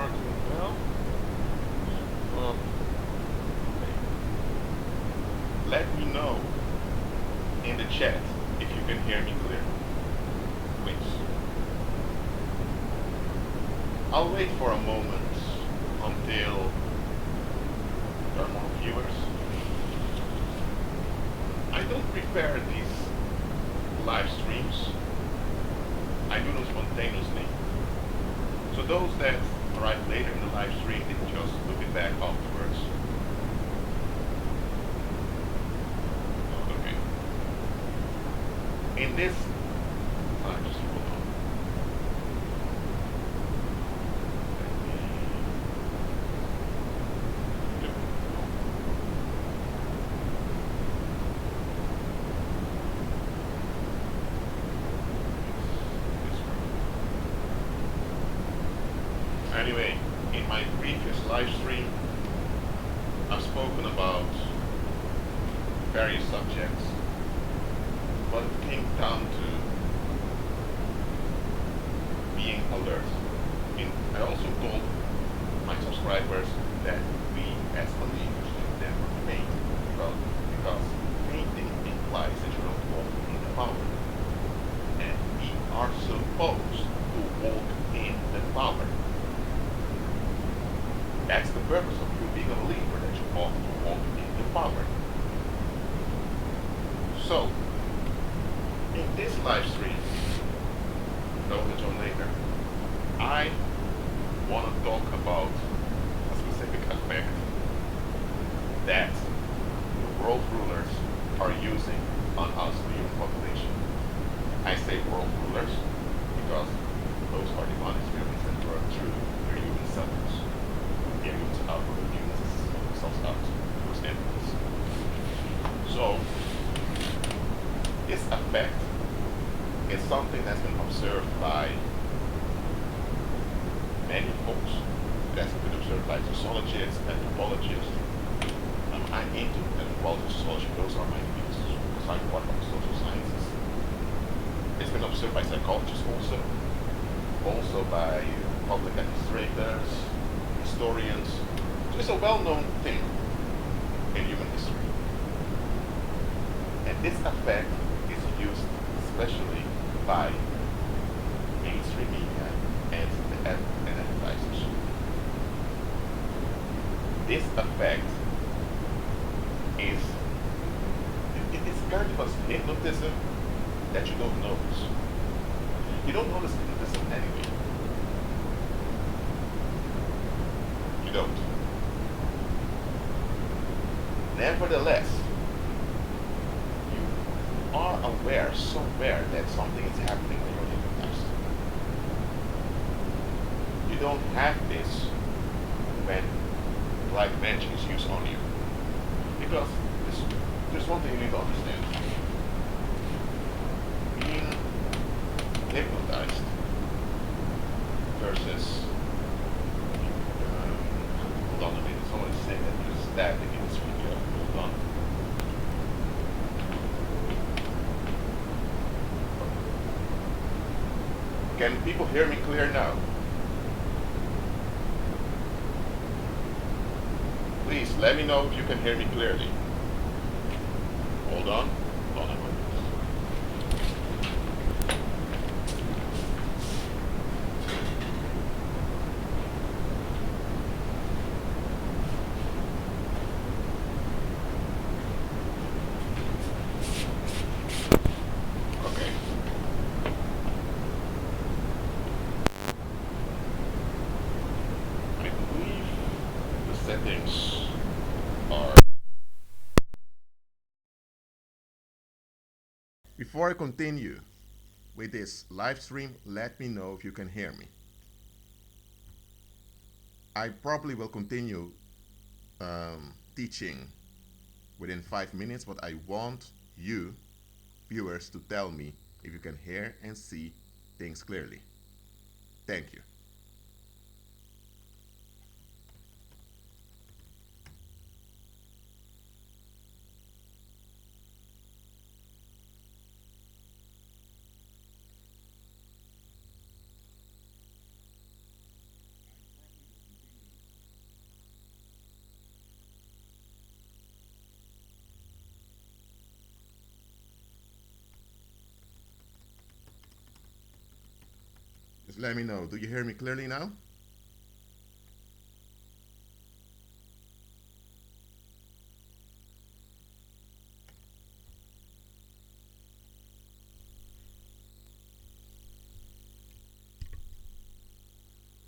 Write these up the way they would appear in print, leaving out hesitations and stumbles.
working well. Well, let me know in the chat if you can hear me clear, please. I'll wait for a moment until there are more viewers. I don't prepare these live streams. I do them spontaneously. So those that arrive later in the live stream, they can just look it back afterwards. Okay. In this, just hold on. Anyway, in my previous live stream, I've spoken about various subjects, but it came down to being alert. I also told my subscribers that we as believers should never faint, because fainting implies that you don't walk in the power. And we are supposed to walk in the power. That's the purpose of you being a believer, that you ought to walk in the power. So, in this live stream, those that join later, I want to talk about a specific effect that the world rulers are using on us, the human population. I say world rulers because those are the honest humans that work through their human selves. Humans out of humans themselves out those entities. So this effect is something that's been observed by many folks. That's been observed by sociologists, anthropologists. I'm into anthropology, sociology. Those are my fields because I'm part of the social sciences. It's been observed by psychologists also by public administrators, historians. So it's a well-known thing in human history. And this effect is used especially by mainstream media and advertisers. This effect is it's kind of a hypnotism that you don't notice. You don't notice hypnotism anyway. You don't. Nevertheless, you are aware, so aware that something is happening when you're hypnotized. You don't have this when black magic is used on you. Because there's one thing you need to understand. Being hypnotized versus hold on a minute, someone is saying that there's static in this video. Hold on. Can people hear me clear now? Please let me know if you can hear me clearly. Hold on. Hold on a minute. Okay. I believe the settings are. Before I continue with this live stream, let me know if you can hear me. I probably will continue teaching within 5 minutes, but I want you, viewers, to tell me if you can hear and see things clearly. Thank you. let me know. Do you hear me clearly now?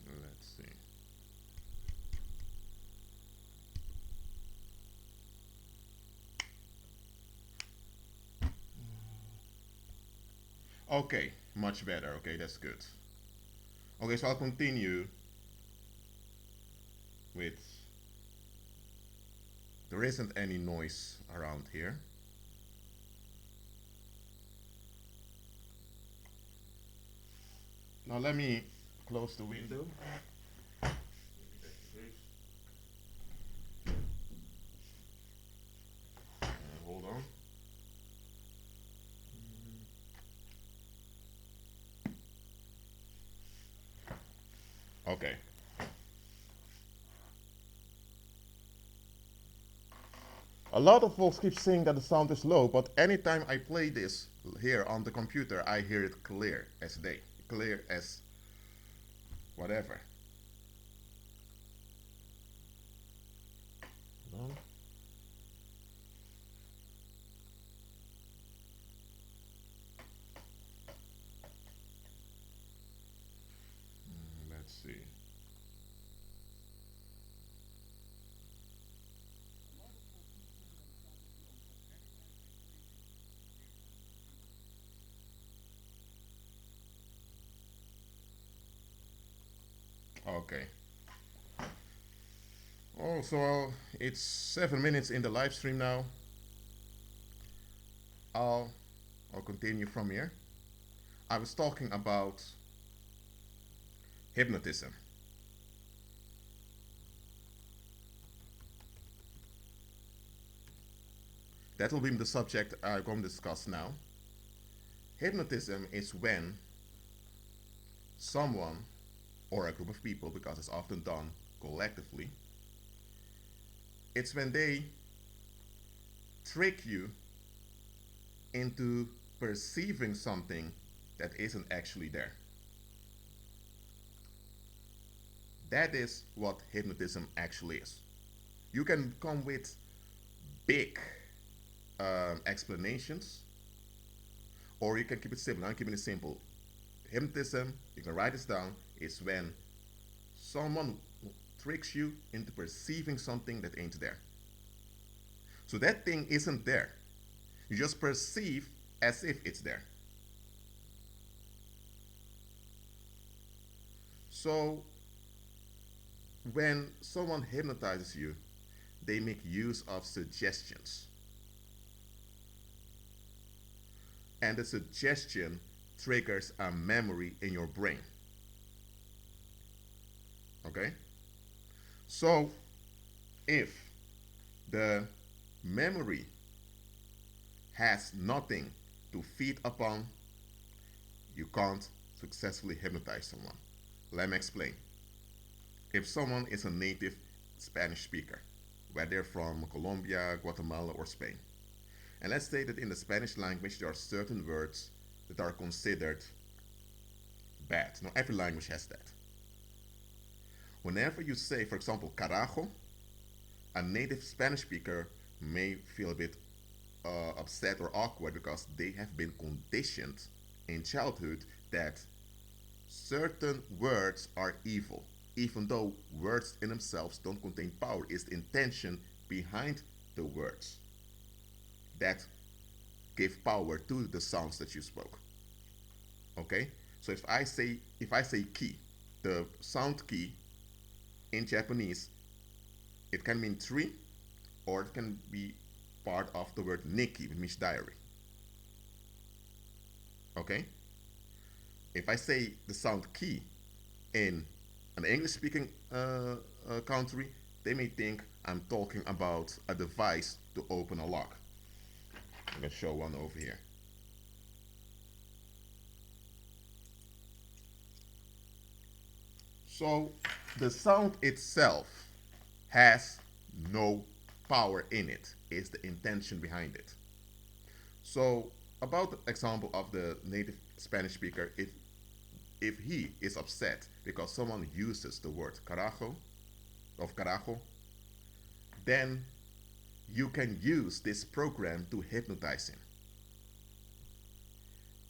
Let's see. Okay, much better. Okay, that's good. Okay, so I'll continue with, there isn't any noise around here. Now let me close the window. Hold on. Okay. A lot of folks keep saying that the sound is low, but anytime I play this here on the computer, I hear it clear as day, clear as whatever. No? Let's see. Okay. Oh, so it's 7 minutes in the live stream now. I'll I'll continue from here. I was talking about hypnotism. That will be the subject I'm going to discuss now. Hypnotism is when someone or a group of people, because it's often done collectively, it's when they trick you into perceiving something that isn't actually there. That is what hypnotism actually is. You can come with big explanations, or you can keep it simple. I'm keeping it simple. Hypnotism, you can write this down, is when someone tricks you into perceiving something that ain't there. So that thing isn't there. You just perceive as if it's there. So when someone hypnotizes you, they make use of suggestions. And the suggestion triggers a memory in your brain. Okay? So if the memory has nothing to feed upon, you can't successfully hypnotize someone. Let me explain. If someone is a native Spanish speaker, whether from Colombia, Guatemala, or Spain, and let's say that in the Spanish language there are certain words that are considered bad. Now, every language has that. Whenever you say, for example, carajo, a native Spanish speaker may feel a bit upset or awkward because they have been conditioned in childhood that certain words are evil, even though words in themselves don't contain power. It's the intention behind the words that give power to the sounds that you spoke. Okay? So if I say key, the sound key in Japanese, it can mean tree or it can be part of the word Nikki, which means diary. Okay? If I say the sound key in an English speaking country, they may think I'm talking about a device to open a lock. I'm going to show one over here. So the sound itself has no power in it. It's the intention behind it. So about the example of the native Spanish speaker, if he is upset because someone uses the word carajo, of carajo, then you can use this program to hypnotize him.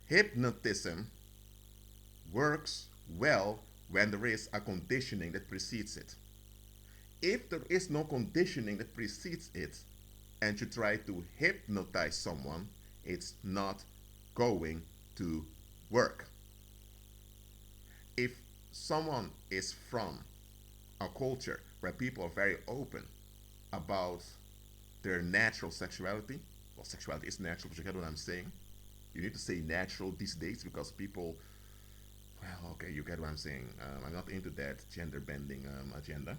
Hypnotism works well when there is a conditioning that precedes it. If there is no conditioning that precedes it, and you try to hypnotize someone, it's not going to work. If someone is from a culture where people are very open about their natural sexuality, well, sexuality is natural, but you get what I'm saying. You need to say natural these days because people, well, okay, you get what I'm saying. I'm not into that gender bending agenda.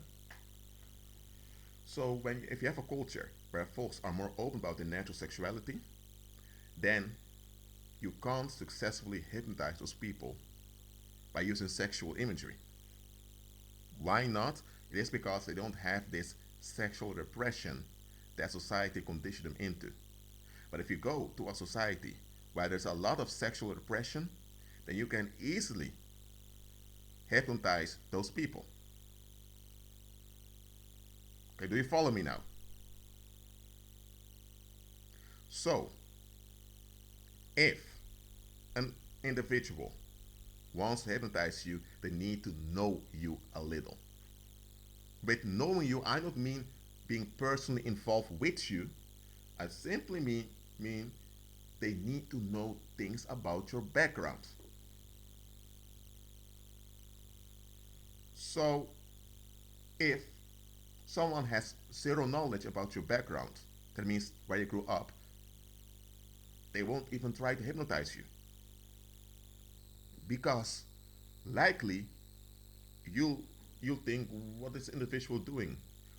So if you have a culture where folks are more open about their natural sexuality, then you can't successfully hypnotize those people by using sexual imagery. Why not? It is because they don't have this sexual repression that society conditioned them into. But if you go to a society where there's a lot of sexual repression, then you can easily hypnotize those people. Okay, do you follow me now? So, if an individual wants to hypnotize you, they need to know you a little. With knowing you, I don't mean being personally involved with you. I simply mean they need to know things about your background. So, if someone has zero knowledge about your background, that means where you grew up, they won't even try to hypnotize you. Because likely you'll you'll think, what is this individual doing?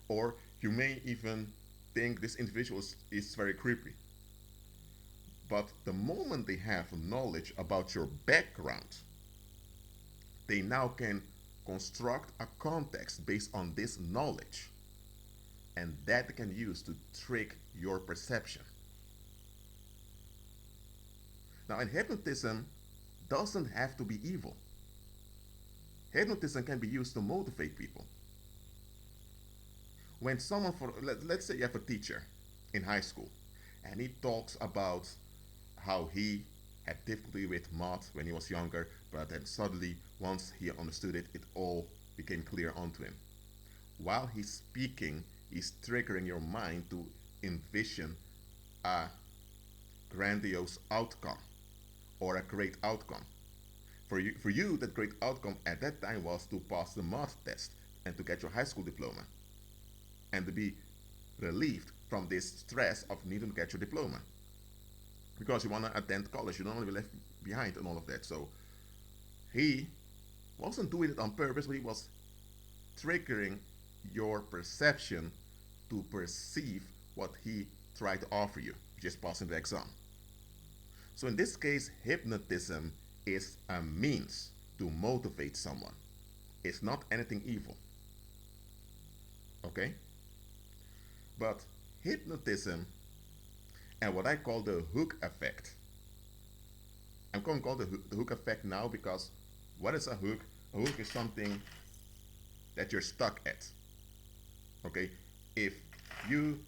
Or you may even think this individual is very creepy. But the moment they have knowledge about your background, they now can construct a context based on this knowledge. And that they can use to trick your perception. Now, in hypnotism, doesn't have to be evil. Hypnotism can be used to motivate people. When someone, let's say you have a teacher in high school, and he talks about how he had difficulty with math when he was younger, but then suddenly, once he understood it, it all became clear onto him. While he's speaking, he's triggering your mind to envision a grandiose outcome or a great outcome. For you, that great outcome at that time was to pass the math test and to get your high school diploma and to be relieved from this stress of needing to get your diploma because you want to attend college. You don't want to be left behind and all of that. So he wasn't doing it on purpose, but he was triggering your perception to perceive what he tried to offer you, which is passing the exam. So in this case, hypnotism is a means to motivate someone. It's not anything evil. Okay? But hypnotism and what I call the hook effect. I'm going to call the hook effect now because what is a hook? A hook is something that you're stuck at. Okay? If you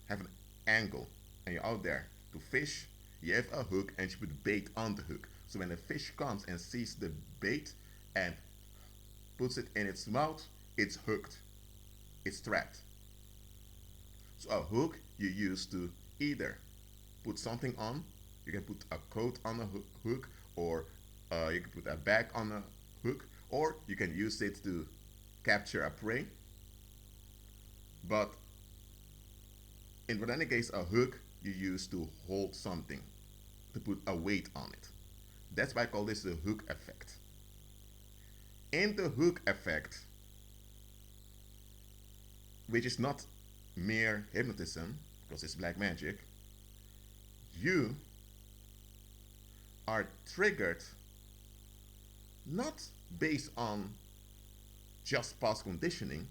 have an angle and you're out there to fish, you have a hook and you put bait on the hook. So when the fish comes and sees the bait and puts it in its mouth, it's hooked. It's trapped. So a hook you use to either put something on, you can put a coat on a hook, or you can put a bag on a hook, or you can use it to capture a prey. But in any case, a hook you use to hold something, to put a weight on it. That's why I call this the hook effect. In the hook effect, which is not mere hypnotism, because it's black magic, you are triggered not based on just past conditioning,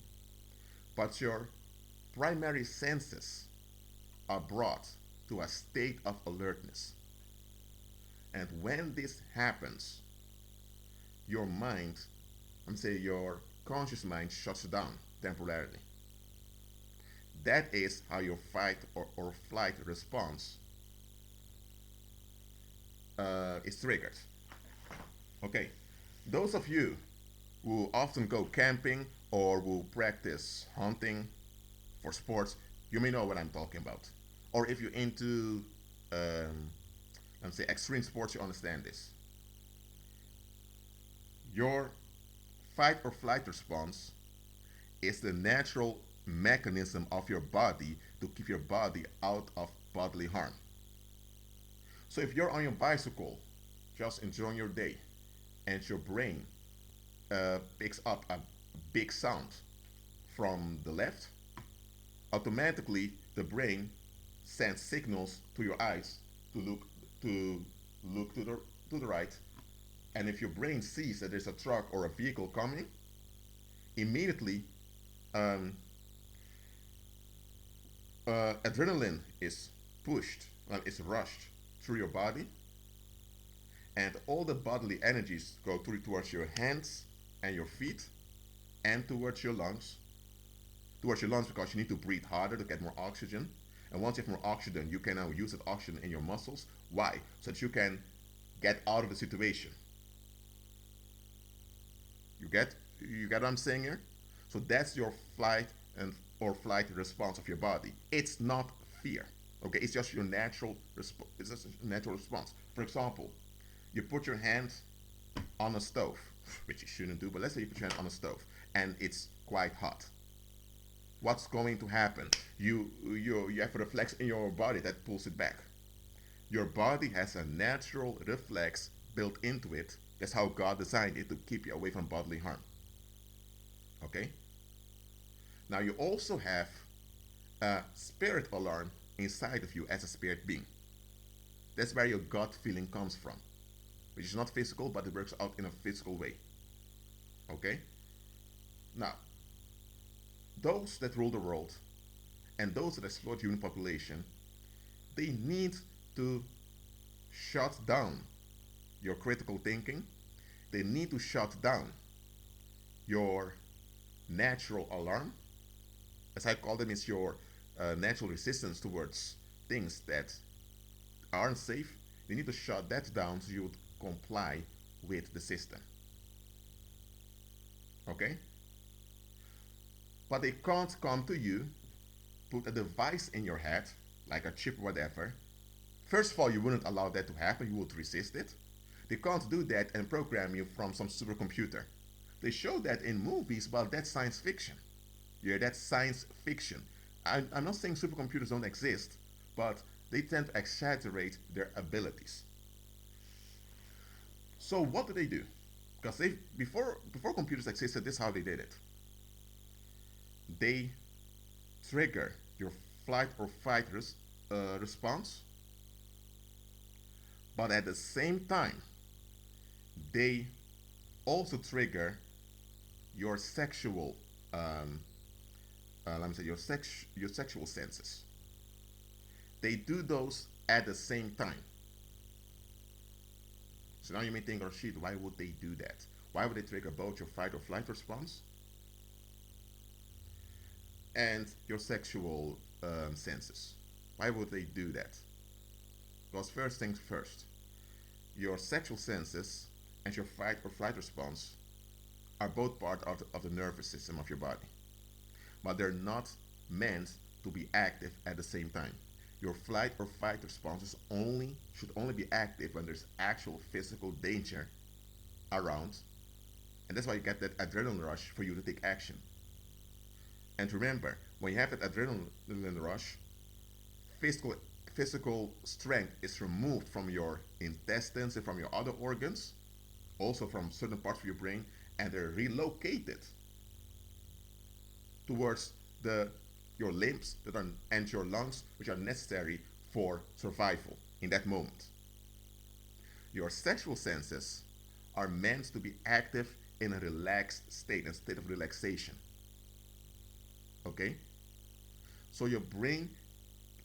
but your primary senses are brought to a state of alertness. And when this happens, your mind, I'm saying your conscious mind shuts down temporarily. That is how your fight or flight response is triggered. Okay, those of you who often go camping or who practice hunting for sports, you may know what I'm talking about. Or if you're into, let's say, extreme sports, you understand this. Your fight or flight response is the natural mechanism of your body to keep your body out of bodily harm. So if you're on your bicycle, just enjoying your day, and your brain picks up a big sound from the left, automatically the brain sends signals to your eyes to to look to the right. And if your brain sees that there's a truck or a vehicle coming, immediately um, adrenaline is pushed, is rushed through your body, and all the bodily energies go through towards your hands and your feet and towards your lungs. Towards your lungs because you need to breathe harder to get more oxygen. And once you have more oxygen, you can now use that oxygen in your muscles. Why? So that you can get out of the situation. You get what I'm saying here? So that's your flight and or flight response of your body. It's not fear. Okay, it's just your natural it's just a natural response. For example, you put your hand on a stove, which you shouldn't do, but let's say you put your hand on a stove and it's quite hot. What's going to happen? You have a reflex in your body that pulls it back. Your body has a natural reflex built into it. That's how God designed it to keep you away from bodily harm. Okay? Now you also have a spirit alarm inside of you as a spirit being. That's where your gut feeling comes from, which is not physical, but it works out in a physical way. Okay? Now, those that rule the world and those that exploit human population, they need to shut down your critical thinking. They need to shut down your natural alarm. As I call them, it's your natural resistance towards things that aren't safe. They need to shut that down so you would comply with the system. Okay? But they can't come to you, put a device in your head, like a chip or whatever. First of all, you wouldn't allow that to happen, you would resist it. They can't do that and program you from some supercomputer. They show that in movies, but that's science fiction. Yeah, that's science fiction. I'm not saying supercomputers don't exist, but they tend to exaggerate their abilities. So what do they do? Because they before computers existed, this is how they did it. They trigger your flight or fight response, but at the same time, they also trigger your sexual, let me say, your sexual senses. They do those at the same time. So now you may think, oh shit, why would they do that? Why would they trigger both your fight or flight response and your sexual senses? Why would they do that? Because first things first, your sexual senses and your fight or flight response are both part of the nervous system of your body, but they're not meant to be active at the same time. Your flight or fight responses only should only be active when there's actual physical danger around, and that's why you get that adrenaline rush for you to take action. And remember, when you have that adrenaline rush, physical physical strength is removed from your intestines and from your other organs, also from certain parts of your brain, and they're relocated towards the your limbs that are and your lungs, which are necessary for survival in that moment. Your sexual senses are meant to be active in a relaxed state, a state of relaxation. Okay? So your brain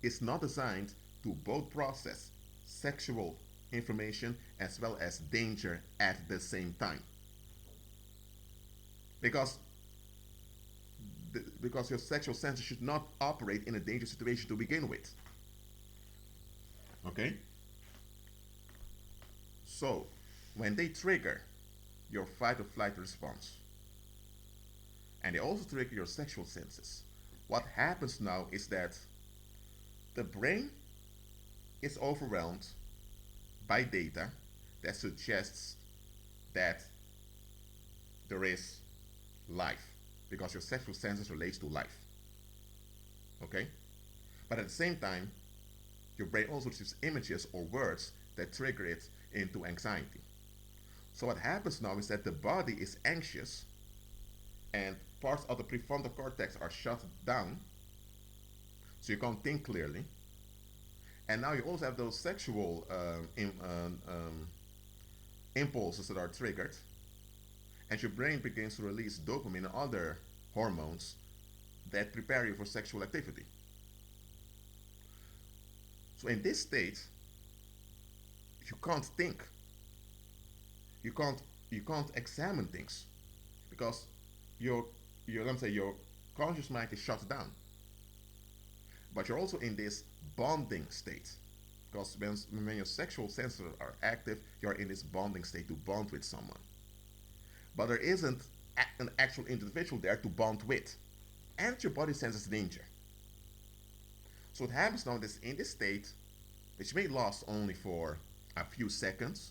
is not designed to both process sexual information as well as danger at the same time. because because your sexual senses should not operate in a dangerous situation to begin with. Okay? So, when they trigger your fight or flight response, and they also trigger your sexual senses, what happens now is that the brain is overwhelmed by data that suggests that there is life because your sexual senses relates to life. Okay? But at the same time, your brain also receives images or words that trigger it into anxiety. So what happens now is that the body is anxious and parts of the prefrontal cortex are shut down, so you can't think clearly. And now you also have those sexual impulses that are triggered, and your brain begins to release dopamine and other hormones that prepare you for sexual activity. So in this state, you can't think. You can't examine things because your your let me say your conscious mind is shut down. But you're also in this bonding state because when your sexual senses are active, you're in this bonding state to bond with someone. But there isn't an actual individual there to bond with, and your body senses danger. So what happens now is in this state, which may last only for a few seconds,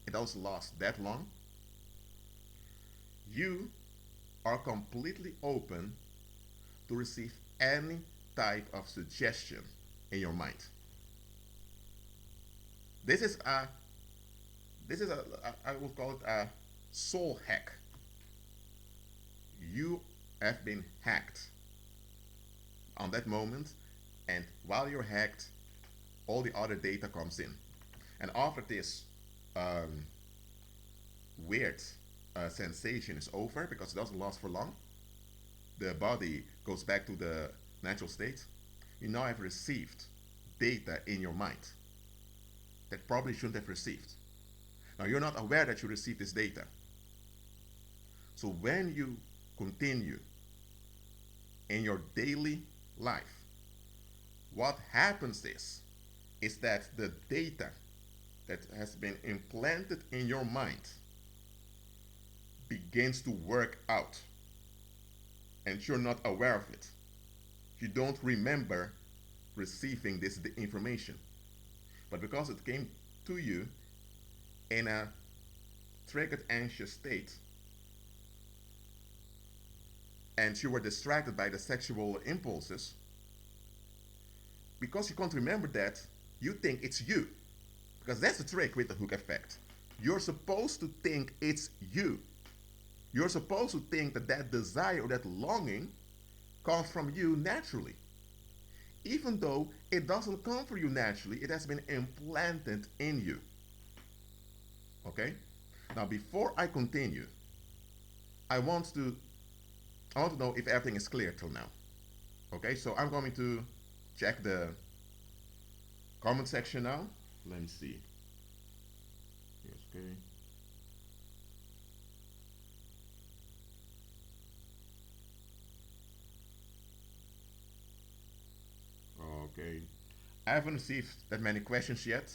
it doesn't last that long, you are completely open to receive any type of suggestion in your mind. This is a I would call it a soul hack. You have been hacked on that moment, and while you're hacked, all the other data comes in. And after this um, weird sensation is over, because it doesn't last for long, the body goes back to the natural state. You now have received data in your mind that probably shouldn't have received. Now you're not aware that you received this data. So when you continue in your daily life, what happens is that the data that has been implanted in your mind begins to work out, and you're not aware of it. You don't remember receiving this information, but because it came to you in a triggered anxious state, and you were distracted by the sexual impulses, because you can't remember that, you think it's you. Because that's the trick with the hook effect. You're supposed to think it's you. You're supposed to think that that desire or that longing comes from you naturally. Even though it doesn't come from you naturally, it has been implanted in you. Okay? Now before I continue, I want to I want to know if everything is clear till now. Okay, so I'm going to check the comment section now. Let me see. Yes, okay. Okay. I haven't received that many questions yet.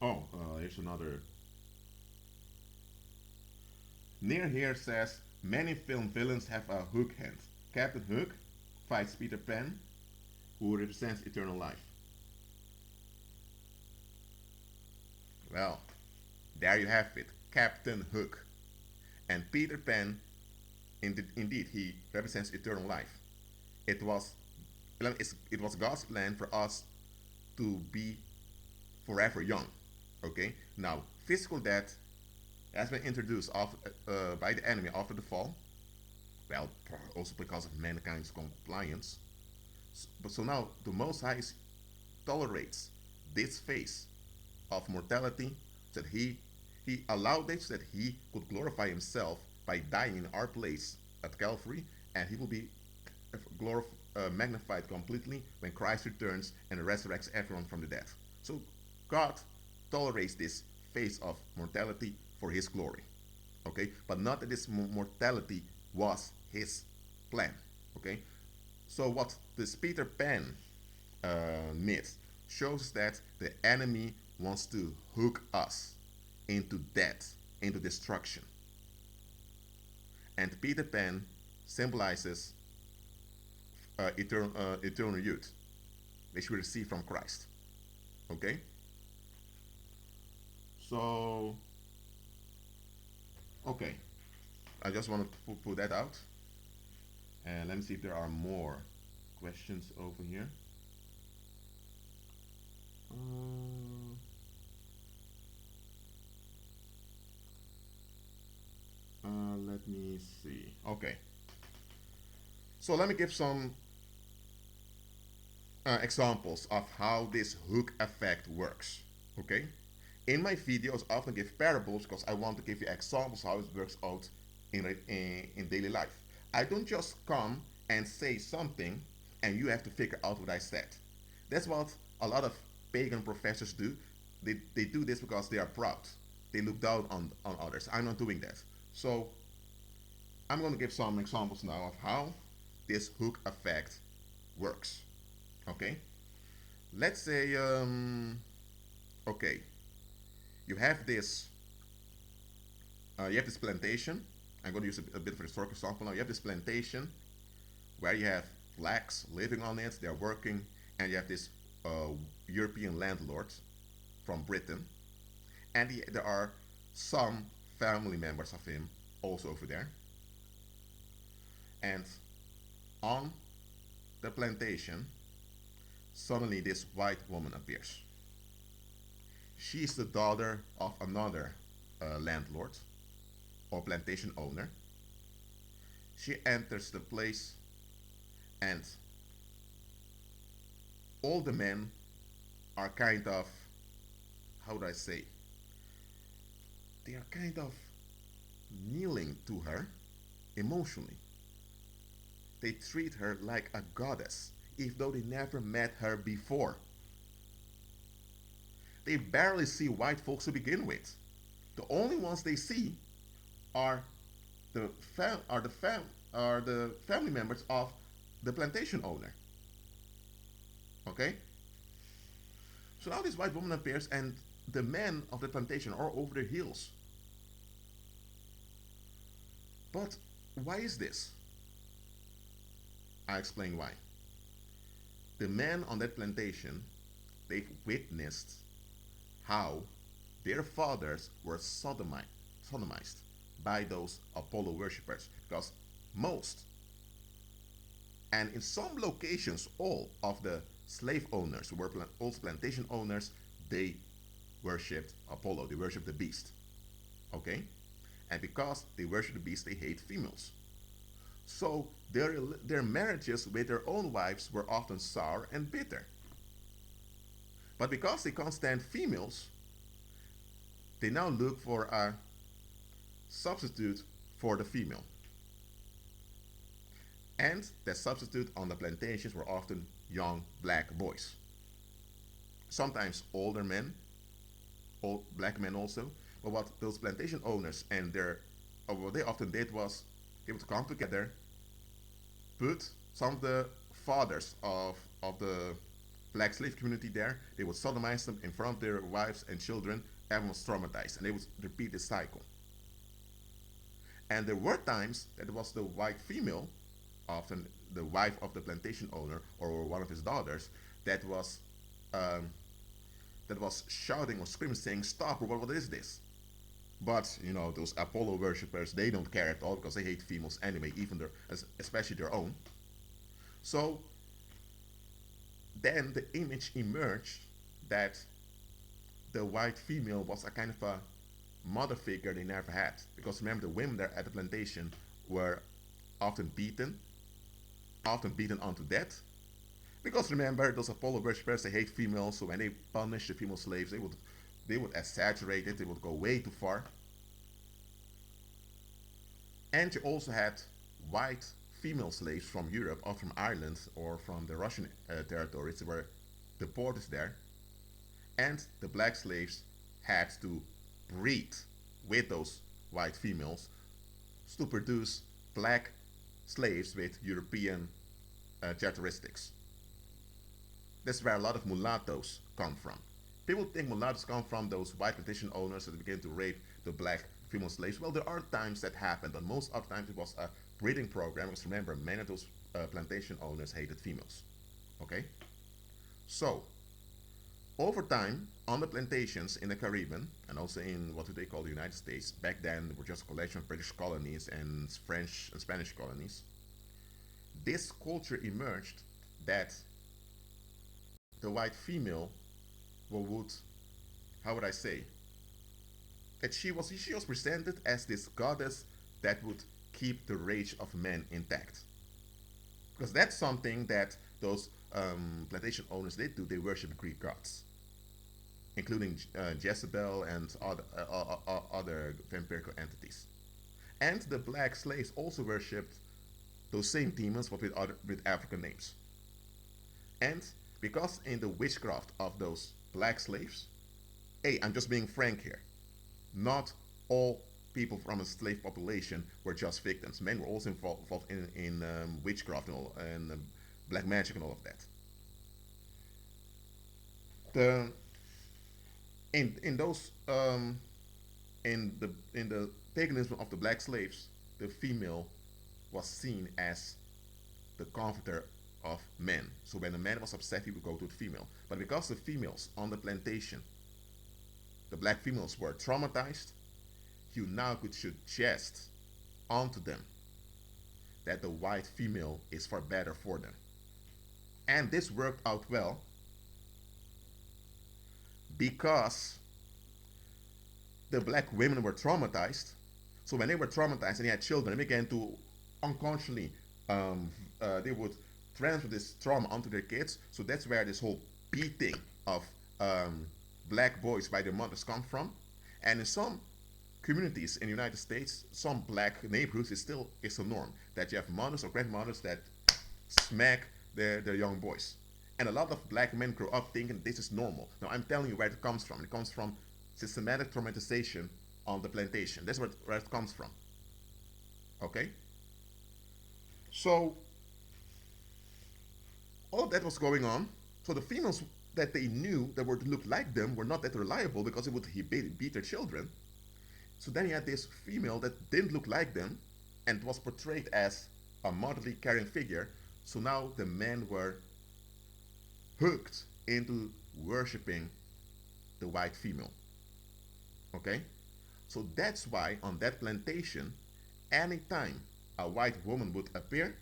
Oh, here's another. Near here says many film villains have a hook hand. Captain Hook fights Peter Pan, who represents eternal life. Well, there you have it, Captain Hook. And Peter Pan, indeed, he represents eternal life. It was, it was God's plan for us to be forever young. Okay. Now, physical death has been introduced by the enemy after the fall. Well, also because of mankind's compliance. But so now the Most High tolerates this phase of mortality, that he allowed it so that he could glorify himself by dying in our place at Calvary, and he will be magnified completely when Christ returns and resurrects everyone from the dead. So God tolerates this phase of mortality for his glory. Okay, but not that this mortality was his plan. Okay, so what this Peter Pan myth shows that the enemy wants to hook us into death, into destruction. And Peter Pan symbolizes eternal youth, which we receive from Christ. Okay? So, okay. I just want to put that out. And let me see if there are more questions over here. Uh, let me see. Okay. So let me give some examples of how this hook effect works. Okay? In my videos, I often give parables because I want to give you examples how it works out in daily life. I don't just come and say something and you have to figure out what I said. That's what a lot of pagan professors do. They do this because they are proud. They look down on others. I'm not doing that. So I'm going to give some examples now of how this hook effect works. Okay? Let's say, okay, you have this plantation. I'm going to use a bit of a historical example now. You have this plantation where you have blacks living on it, they're working, and you have this European landlord from Britain, and there are some family members of him also over there. And on the plantation, suddenly this white woman appears. She is the daughter of another landlord or plantation owner. She enters the place, and all the men are kind of, how do I say, they are kind of kneeling to her emotionally. They treat her like a goddess, even though they never met her before. They barely see white folks to begin with. The only ones they see are the fam- are the fam- are the family members of the plantation owner. Okay? So now this white woman appears, and the men of the plantation are over their heels. But why is this? I explain why. The men on that plantation, they've witnessed how their fathers were sodomized by those Apollo worshippers. Because most, and in some locations, all of the slave owners who were also plantation owners, they worshipped Apollo, they worshipped the beast. Okay? And because they worship the beast, they hate females. So their marriages with their own wives were often sour and bitter. But because they can't stand females, they now look for a substitute for the female. And the substitute on the plantations were often young black boys. Sometimes older men, old black men also. But what those plantation owners and what they often did was they would come together, put some of the fathers of the black slave community there, they would sodomize them in front of their wives and children. Everyone was traumatized, and they would repeat this cycle. And there were times that it was the white female, often the wife of the plantation owner or one of his daughters, that was um, shouting or screaming, saying, "Stop! What is this?" But you know, those Apollo worshippers, they don't care at all because they hate females anyway, even especially their own. So then the image emerged that the white female was a kind of a mother figure they never had. Because remember, the women there at the plantation were often beaten unto death. Because remember, those Apollo worshippers, they hate females, so when they punish the female slaves, they would exaggerate it, they would go way too far. And you also had white female slaves from Europe or from Ireland or from the Russian territories that were deported there. And the black slaves had to breed with those white females to produce black slaves with European characteristics. That's where a lot of mulattoes come from. People think mulattoes come from those white plantation owners that began to rape the black female slaves. Well, there are times that happened, but most of the times it was a breeding program. Because remember, many of those plantation owners hated females. Okay? So, over time, on the plantations in the Caribbean and also in what they call the United States, back then there were just a collection of British colonies and French and Spanish colonies, this culture emerged that the white female would, how would I say, that she was presented as this goddess that would keep the rage of men intact. Because that's something that those plantation owners did do. They worship Greek gods, including Jezebel and other vampirical entities. And the black slaves also worshipped those same demons, but with African names. And because in the witchcraft of those black slaves, hey, I'm just being frank here, not all people from a slave population were just victims. Men were also involved in witchcraft and, black magic and all of that. The in those in the paganism of the black slaves, the female was seen as the comforter of men. So when a man was upset, he would go to the female. But because the females on the plantation, the black females were traumatized, you now could suggest onto them that the white female is far better for them. And this worked out well because the black women were traumatized. So when they were traumatized and they had children, they began to unconsciously, they would transfer this trauma onto their kids. So that's where this whole beating of black boys by their mothers come from. And in some communities in the United States, some black neighborhoods, is a norm that you have mothers or grandmothers that smack their young boys. And a lot of black men grow up thinking this is normal. Now I'm telling you where it comes from. It comes from systematic traumatization on the plantation. That's where it comes from. Okay? So all of that was going on. So the females that they knew that were to look like them were not that reliable because it would beat their children. So then you had this female that didn't look like them and was portrayed as a motherly caring figure. So now the men were hooked into worshipping the white female. Okay? So that's why on that plantation, anytime a white woman would appear,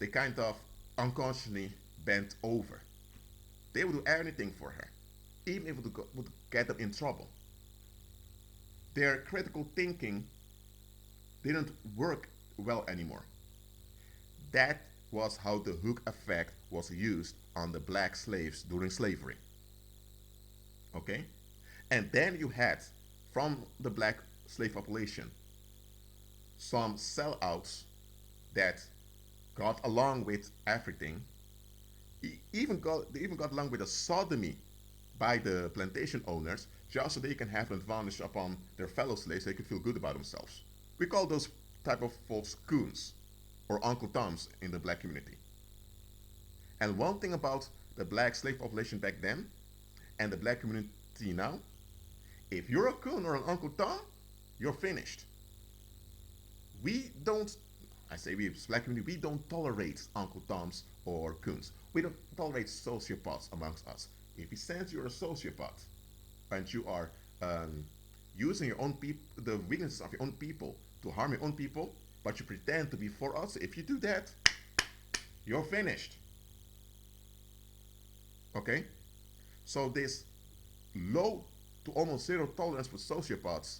they kind of unconsciously bent over. They would do anything for her, even if it would get them in trouble. Their critical thinking didn't work well anymore. That was how the hook effect was used on the black slaves during slavery. Okay? And then you had, from the black slave population, some sellouts that got along with everything. They even got along with the sodomy by the plantation owners just so they can have an advantage upon their fellow slaves. They could feel good about themselves. We call those type of folks coons or Uncle Toms in the black community. And one thing about the black slave population back then and the black community now, if you're a coon or an Uncle Tom, you're finished. We don't, I say we, black community, we don't tolerate Uncle Toms or coons. We don't tolerate sociopaths amongst us. If we sense you're a sociopath and you are using your own the weaknesses of your own people to harm your own people, but you pretend to be for us, if you do that, you're finished. Okay? So this low to almost zero tolerance for sociopaths,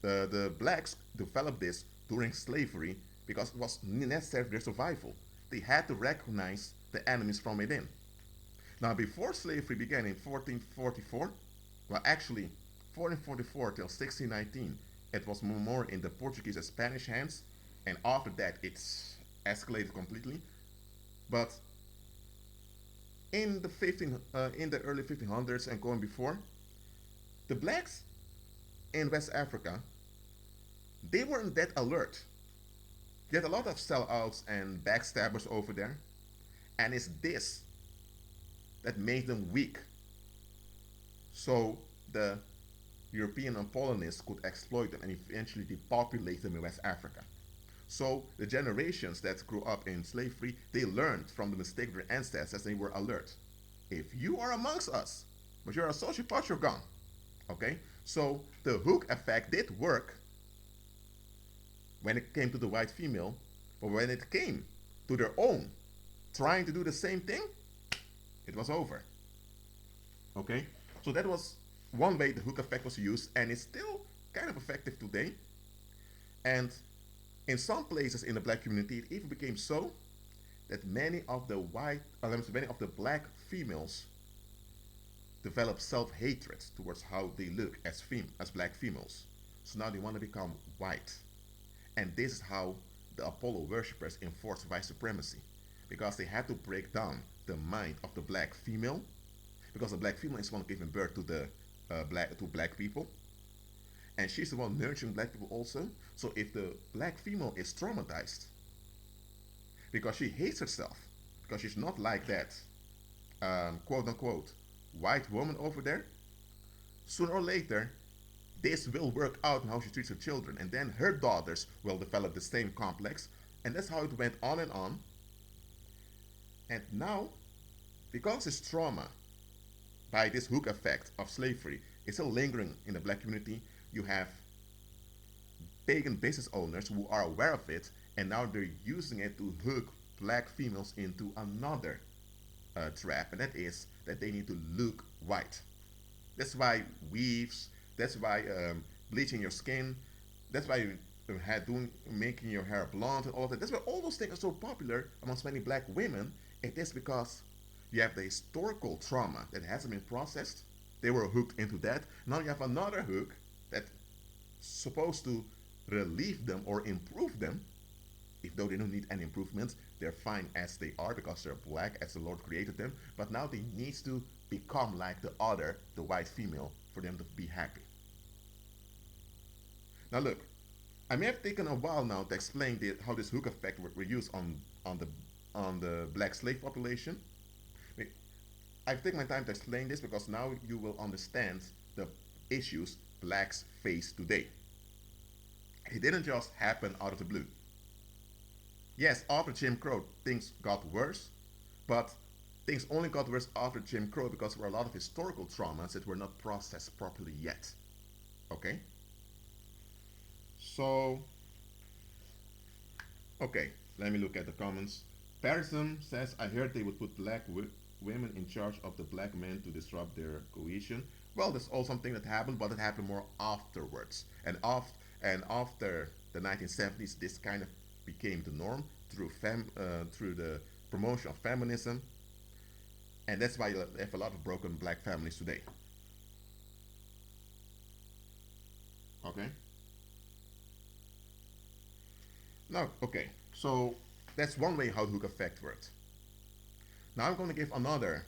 the blacks developed this during slavery because it was necessary for their survival. They had to recognize the enemies from within. Now, before slavery began in 1444, well, actually, 1444 till 1619, it was more in the Portuguese and Spanish hands, and after that, it's escalated completely. But in the early 1500s and going before, the blacks in West Africa, they weren't that alert. You had a lot of sellouts and backstabbers over there, and it's this that made them weak. So the European and colonists could exploit them and eventually depopulate them in West Africa. So the generations that grew up in slavery, they learned from the mistake of their ancestors. They were alert. If you are amongst us, but you're a sociopath, you're gone. Okay? So the hook effect did work when it came to the white female, but when it came to their own trying to do the same thing, it was over. Okay? So that was one way the hook effect was used, and it's still kind of effective today. And in some places in the black community, it even became so that many of the many of the black females develop self-hatred towards how they look as black females. So now they want to become white. And this is how the Apollo worshippers enforced white supremacy. Because they had to break down the mind of the black female. Because the black female is the one giving birth to the black people. And she's the one nurturing black people also. So if the black female is traumatized because she hates herself, because she's not like that quote unquote white woman over there, sooner or later this will work out in how she treats her children, and then her daughters will develop the same complex, and that's how it went on and on. And now, because this trauma by this hook effect of slavery is still lingering in the black community, you have pagan business owners who are aware of it, and now they're using it to hook black females into another trap, and that is that they need to look white. That's why weaves, that's why bleaching your skin, that's why making your hair blonde and all of that. That's why all those things are so popular amongst many black women. It is because you have the historical trauma that hasn't been processed. They were hooked into that. Now you have another hook that's supposed to relieve them or improve them. If though they don't need any improvements, they're fine as they are because they're black as the Lord created them. But now they need to become like the other, the white female, for them to be happy. Now look, I may have taken a while now to explain how this hook effect were used on the black slave population. I've taken my time to explain this because now you will understand the issues blacks face today. It didn't just happen out of the blue. Yes, after Jim Crow, things got worse, but things only got worse after Jim Crow because there were a lot of historical traumas that were not processed properly yet. Okay? So, okay, let me look at the comments. Patterson says, I heard they would put black women in charge of the black men to disrupt their cohesion. Well, that's all something that happened, but it happened more afterwards. And after the 1970s, this kind of became the norm through the promotion of feminism, and that's why you have a lot of broken black families today. Okay. Now, okay. So that's one way how the hook effect worked. Now I'm going to give another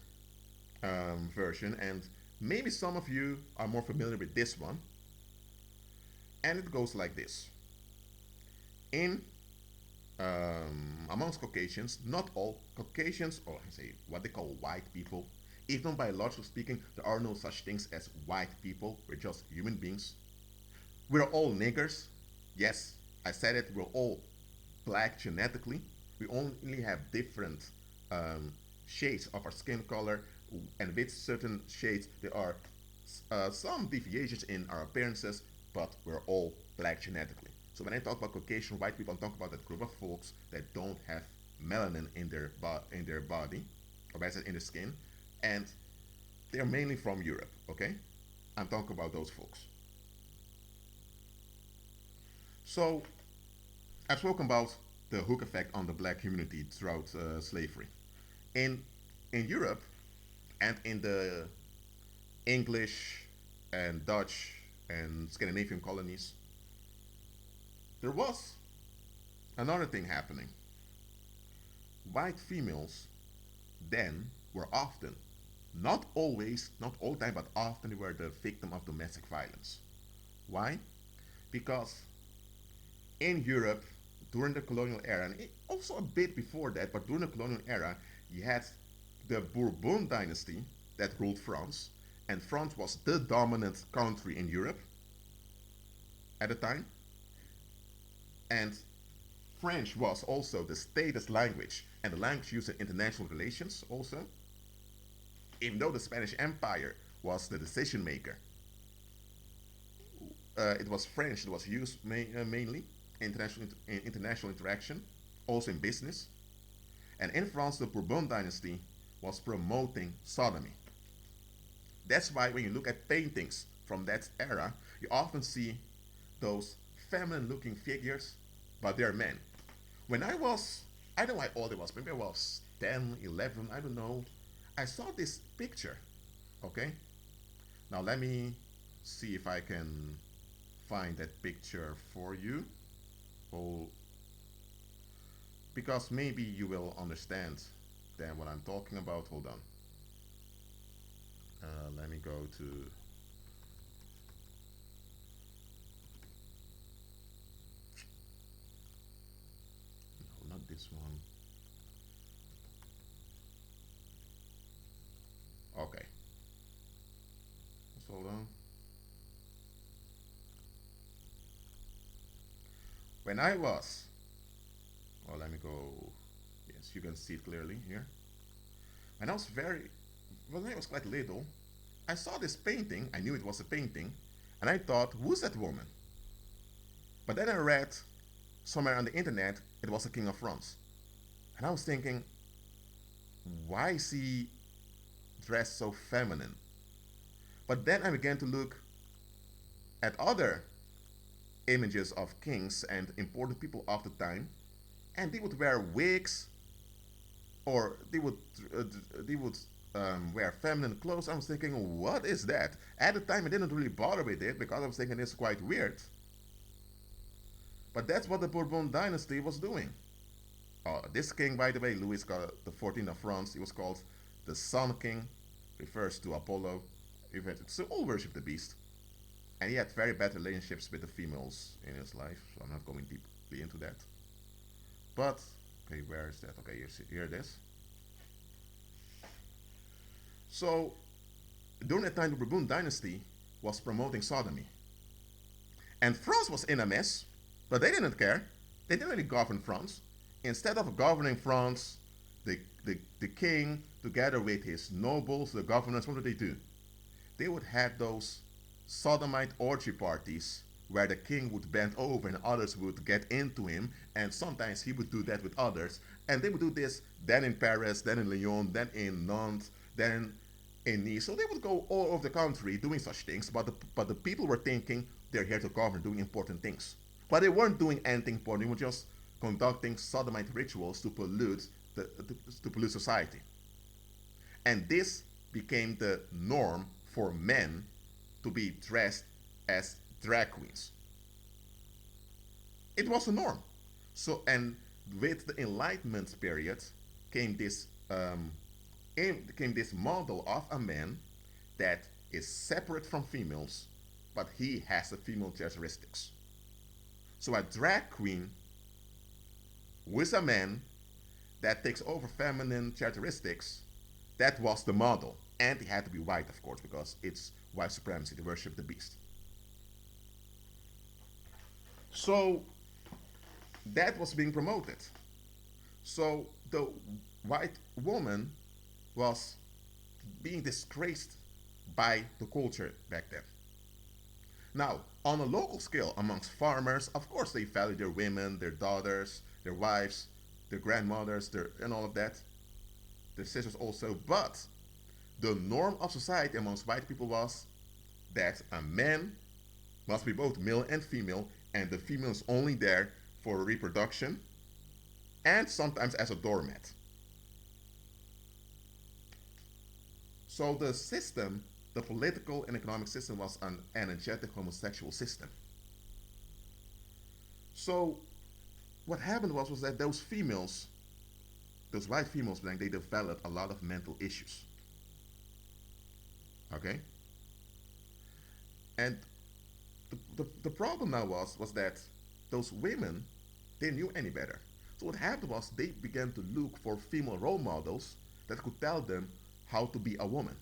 version, and maybe some of you are more familiar with this one. And it goes like this. In amongst Caucasians, not all Caucasians, or I say what they call white people, even biologically speaking, there are no such things as white people. We're just human beings. We're all niggers. Yes, I said it. We're all black genetically. We only have different shades of our skin color, and with certain shades, there are some deviations in our appearances, but we're all black genetically. So when I talk about Caucasian white people, I'm talking about that group of folks that don't have melanin in their body, or better in their skin, and they're mainly from Europe. Okay, I'm talking about those folks. So I've spoken about the hook effect on the black community throughout slavery. In in Europe and in the English and Dutch and Scandinavian colonies, there was another thing happening. White females then were often, not always, not all the time, but often they were the victim of domestic violence. Why? Because in Europe, during the colonial era, and also a bit before that, but during the colonial era, you had the Bourbon dynasty that ruled France, and France was the dominant country in Europe at the time, and French was also the status language and the language used in international relations also, even though the Spanish Empire was the decision maker. It was French that was used mainly in international interaction, also in business. And in France, the Bourbon dynasty was promoting sodomy. That's why when you look at paintings from that era, you often see those feminine looking figures, but they're men. When I don't know how old I was, maybe I was 10, 11, I don't know. I saw this picture, okay? Now let me see if I can find that picture for you. Oh, because maybe you will understand then what I'm talking about. Hold on. Let me go to. No, not this one. Okay. Just hold on. When I was. Well, let me go. Yes, you can see it clearly here. When I was when I was quite little, I saw this painting. I knew it was a painting, and I thought, who's that woman? But then I read somewhere on the internet it was the King of France, and I was thinking, why is he dressed so feminine? But then I began to look at other images of kings and important people of the time, and they would wear wigs or they would wear feminine clothes. I was thinking, what is that? At the time, I didn't really bother with it because I was thinking it's quite weird. But that's what the Bourbon dynasty was doing. This king, by the way, Louis the 14th of France, he was called the Sun King, refers to Apollo. So all worship the beast. And he had very bad relationships with the females in his life, so I'm not going deeply into that. But, okay, where is that? Okay, here it is. So, during that time, the Bourbon dynasty was promoting sodomy. And France was in a mess, but they didn't care. They didn't really govern France. Instead of governing France, the king, together with his nobles, the governors, what did they do? They would have those sodomite orgy parties where the king would bend over and others would get into him, and sometimes he would do that with others. And they would do this then in Paris, then in Lyon, then in Nantes, then in Nice. So they would go all over the country doing such things, but the people were thinking they're here to govern, doing important things. But they weren't doing anything important, they were just conducting sodomite rituals to pollute society. And this became the norm for men to be dressed as drag queens. It was a norm. So, and with the Enlightenment period came this model of a man that is separate from females, but he has the female characteristics. So a drag queen with a man that takes over feminine characteristics, that was the model. And he had to be white, of course, because it's white supremacy, to worship the beast. So that was being promoted. So the white woman was being disgraced by the culture back then. Now, on a local scale, amongst farmers, of course they value their women, their daughters, their wives, their grandmothers, and all of that. Their sisters also. But the norm of society amongst white people was that a man must be both male and female, and the female is only there for reproduction and sometimes as a doormat. So the system, the political and economic system, was an energetic homosexual system. So what happened was that those females, those white females, they developed a lot of mental issues. Okay? And The problem now was that those women, they knew any better. So what happened was they began to look for female role models that could tell them how to be a woman.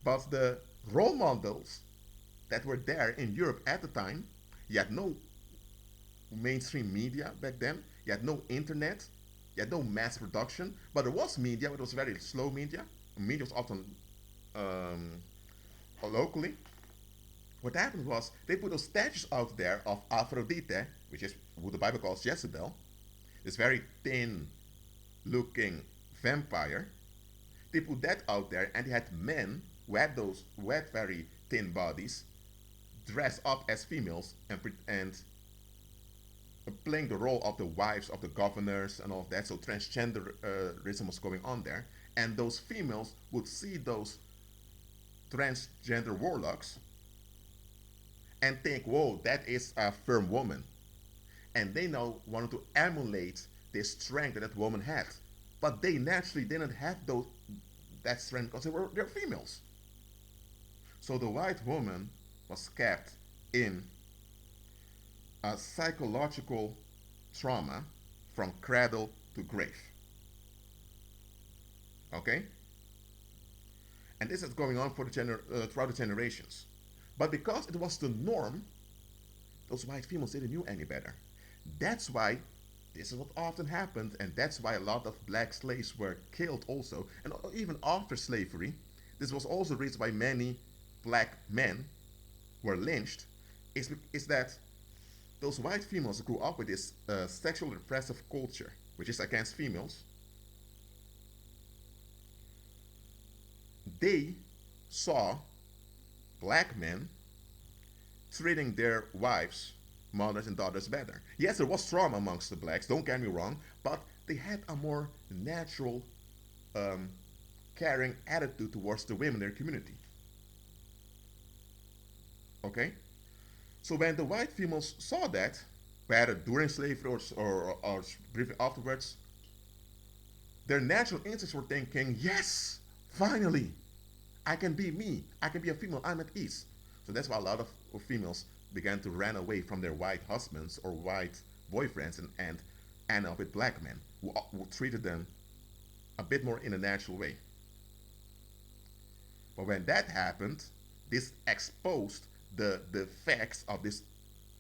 But the role models that were there in Europe at the time, you had no mainstream media back then, you had no internet, you had no mass production, but there was media, but it was very slow media. Media was often um, locally. What happened was they put those statues out there of Aphrodite, which is who the Bible calls Jezebel, this very thin looking vampire. They put that out there and they had men who had very thin bodies dress up as females and playing the role of the wives of the governors and all of that. So transgenderism was going on there. And those females would see those transgender warlocks and think, whoa, that is a firm woman. And they now wanted to emulate the strength that that woman had. But they naturally didn't have that strength because they're females. So the white woman was kept in a psychological trauma from cradle to grave. Okay? And this is going on for throughout the generations. But because it was the norm, those white females didn't know any better. That's why this is what often happened, and that's why a lot of black slaves were killed also. And even after slavery, this was also the reason why many black men were lynched, is that those white females grew up with this sexual repressive culture, which is against females. They saw black men treating their wives, mothers, and daughters better. Yes, there was trauma amongst the blacks, don't get me wrong, but they had a more natural, um, caring attitude towards the women in their community. Okay? So when the white females saw that, whether during slavery or briefly afterwards, their natural instincts were thinking, yes, finally, I can be me. I can be a female. I'm at ease. So that's why a lot of females began to run away from their white husbands or white boyfriends and end up with black men who treated them a bit more in a natural way. But when that happened, this exposed the facts of this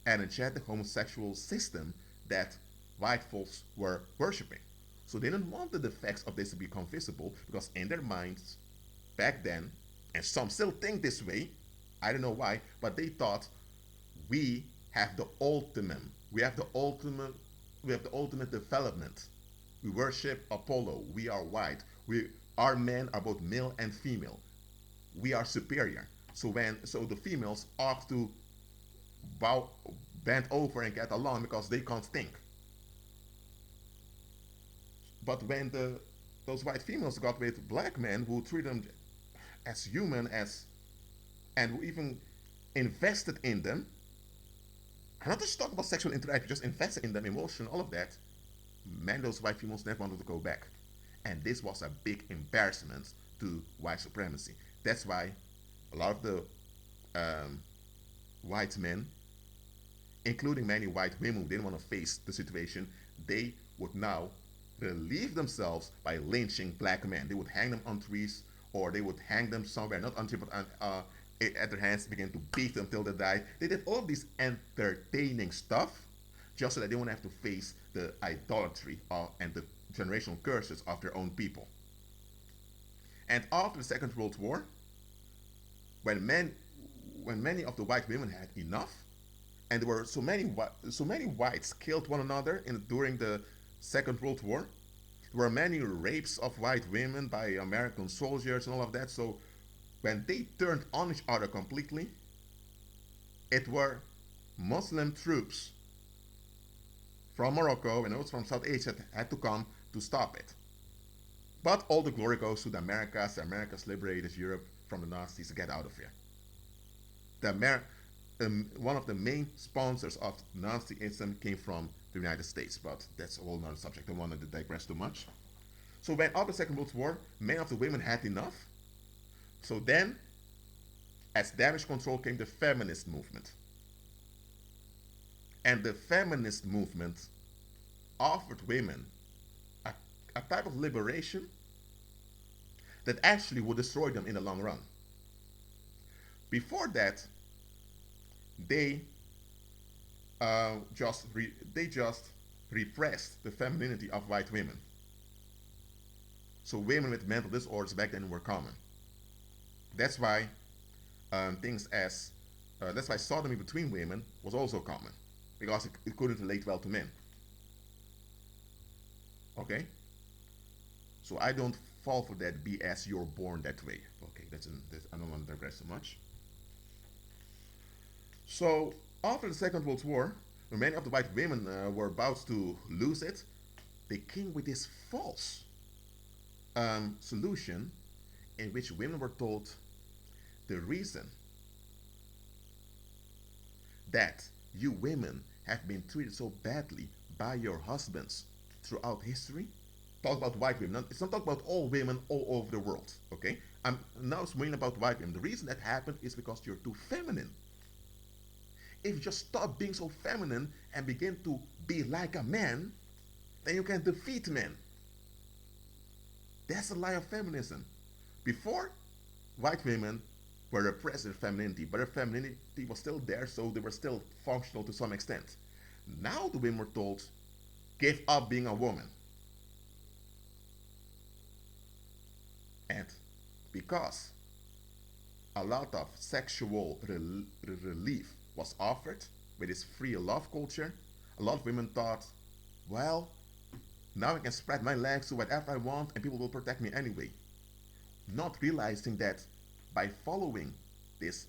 energetic homosexual system that white folks were worshipping. So they didn't want the effects of this to become visible because in their minds back then, and some still think this way, I don't know why, but they thought we have the ultimate, we have the ultimate, we have the ultimate development. We worship Apollo. We are white. Our men are both male and female. We are superior. So the females ought to bow, bend over and get along because they can't think. But when those white females got with black men who treat them as human as and who even invested in them, I'm not just talking about sexual interaction, just invested in them, emotion, all of that, man, those white females never wanted to go back. And this was a big embarrassment to white supremacy. That's why a lot of the um, white men, including many white women who didn't want to face the situation, they would now relieve themselves by lynching black men. They would hang them on trees or they would hang them somewhere, not on trees, but at their hands, begin to beat them till they die. They did all this entertaining stuff just so that they wouldn't have to face the idolatry and the generational curses of their own people. And after the Second World War, when many of the white women had enough, and there were so many whites killed one another during the Second World War. There were many rapes of white women by American soldiers and all of that. So when they turned on each other completely, it were Muslim troops from Morocco and those from South Asia that had to come to stop it. But all the glory goes to the Americas. The Americas liberated Europe from the Nazis to get out of here. One of the main sponsors of Nazism came from the United States, but that's a whole other subject. I don't want to digress too much. So when after the Second World War, many of the women had enough. So then As damage control came the feminist movement. And the feminist movement offered women a, a type of liberation that actually would destroy them in the long run. Before that, they they just repressed the femininity of white women. So women with mental disorders back then were common. That's why things as that's why sodomy between women was also common because it couldn't relate well to men. Okay, so I don't fall for that BS. You're born that way. Okay, I don't want to digress so much. So after the Second World War, when many of the white women were about to lose it, they came with this false solution in which women were told the reason that you women have been treated so badly by your husbands throughout history. Talk about white women. It's not talking about all women all over the world. Okay, I'm now speaking about white women. The reason that happened is because you're too feminine. If you just stop being so feminine and begin to be like a man, then you can defeat men. That's the lie of feminism. Before, white women were repressed their femininity, but their femininity was still there, so they were still functional to some extent. Now the women were told, give up being a woman. And because a lot of sexual relief was offered with this free love culture, a lot of women thought, well, now I can spread my legs to whatever I want and people will protect me anyway. Not realizing that by following this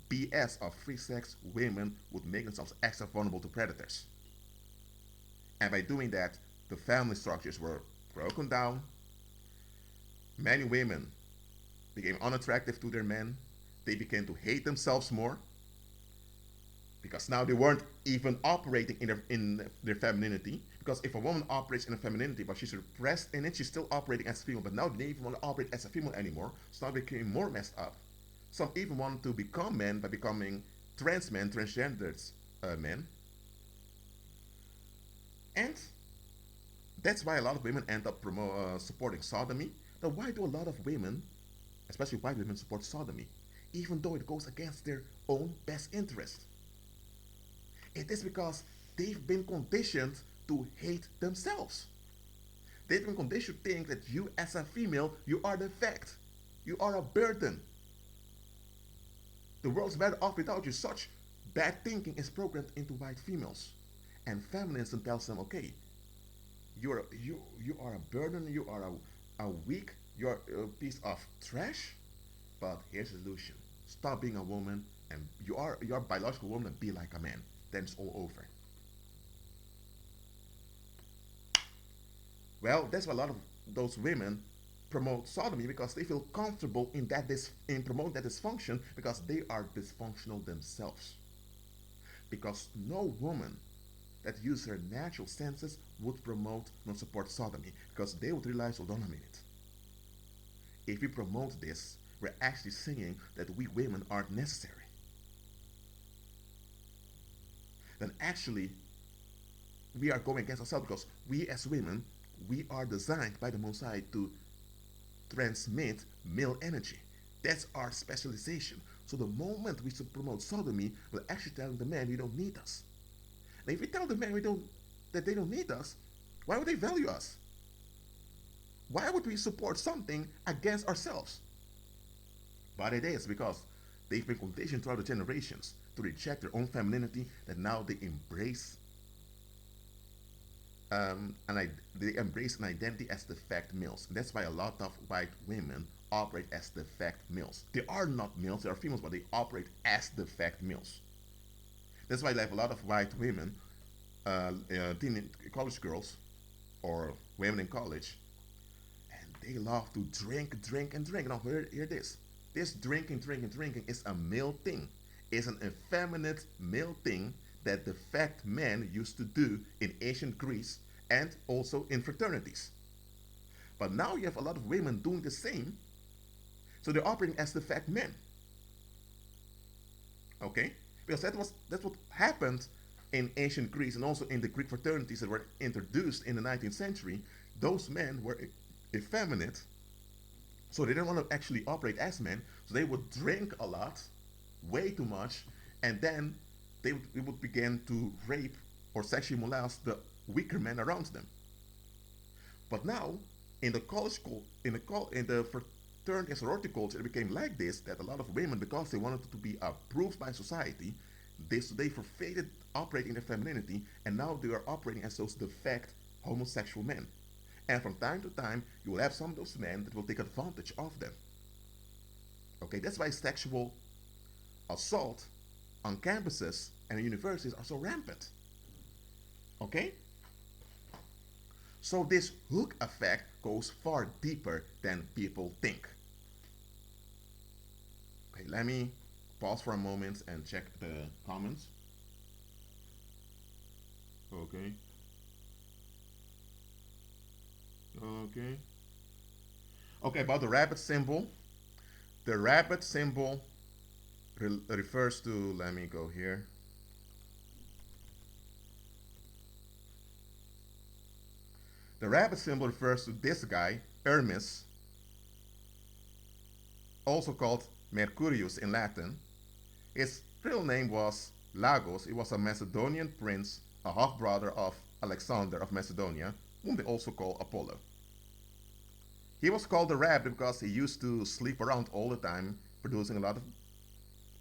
BS of free sex, women would make themselves extra vulnerable to predators. And by doing that, the family structures were broken down. Many women became unattractive to their men. They began to hate themselves more because now they weren't even operating in their femininity. Because if a woman operates in a femininity but she's repressed in it, she's still operating as a female. But now they don't even want to operate as a female anymore. So now they became more messed up. Some even want to become men by becoming trans men, transgendered men. And that's why a lot of women end up supporting sodomy. Now, why do a lot of women, especially white women, support sodomy? Even though it goes against their own best interest. It is because they've been conditioned to hate themselves. They've been conditioned to think that you as a female, you are defect. You are a burden. The world's better off without you. Such bad thinking is programmed into white females. And feminism tells them, okay, you are a burden, you are a weak, you're a piece of trash, but here's the solution. Stop being a woman and you're a biological woman and be like a man. Then it's all over. Well, that's why a lot of those women promote sodomy because they feel comfortable in promoting that dysfunction because they are dysfunctional themselves. Because no woman that uses her natural senses would promote nor support sodomy because they would realize, hold on a minute. If we promote this, we're actually saying that we women aren't necessary. Then actually, we are going against ourselves because we as women, we are designed by the Most High to transmit male energy. That's our specialization. So the moment we promote sodomy, we're actually telling the men we don't need us. Now, if we tell the men that they don't need us, why would they value us? Why would we support something against ourselves? But it is because they've been conditioned throughout the generations to reject their own femininity that now they embrace they embrace an identity as defect males. And that's why a lot of white women operate as defect males. They are not males, they are females, but they operate as defect males. That's why you have a lot of white women, college girls, or women in college, and they love to drink, drink, and drink. Now, hear this. This drinking, drinking, drinking is a male thing. It's an effeminate male thing that defect men used to do in ancient Greece and also in fraternities. But now you have a lot of women doing the same, so they're operating as defect men. Okay, because that's what happened in ancient Greece and also in the Greek fraternities that were introduced in the 19th century. Those men were effeminate, so they didn't want to actually operate as men. So they would drink a lot, way too much, and then they would begin to rape or sexually molest the weaker men around them. But now, in the in the fraternity and sorority culture, it became like this that a lot of women, because they wanted to be approved by society, they forfeited operating their femininity, and now they are operating as those de facto homosexual men. And from time to time, you will have some of those men that will take advantage of them. Okay, that's why sexual assault on campuses and universities are so rampant. Okay, so this hook effect goes far deeper than people think. Okay, let me pause for a moment and check the comments. Okay. Okay. Okay, about the rabbit symbol. The rabbit symbol refers to, let me go here. The rabbit symbol refers to this guy, Hermes, also called Mercurius in Latin. His real name was Lagos. He was a Macedonian prince, a half brother of Alexander of Macedonia, whom they also call Apollo. He was called the rabbit because he used to sleep around all the time, producing a lot of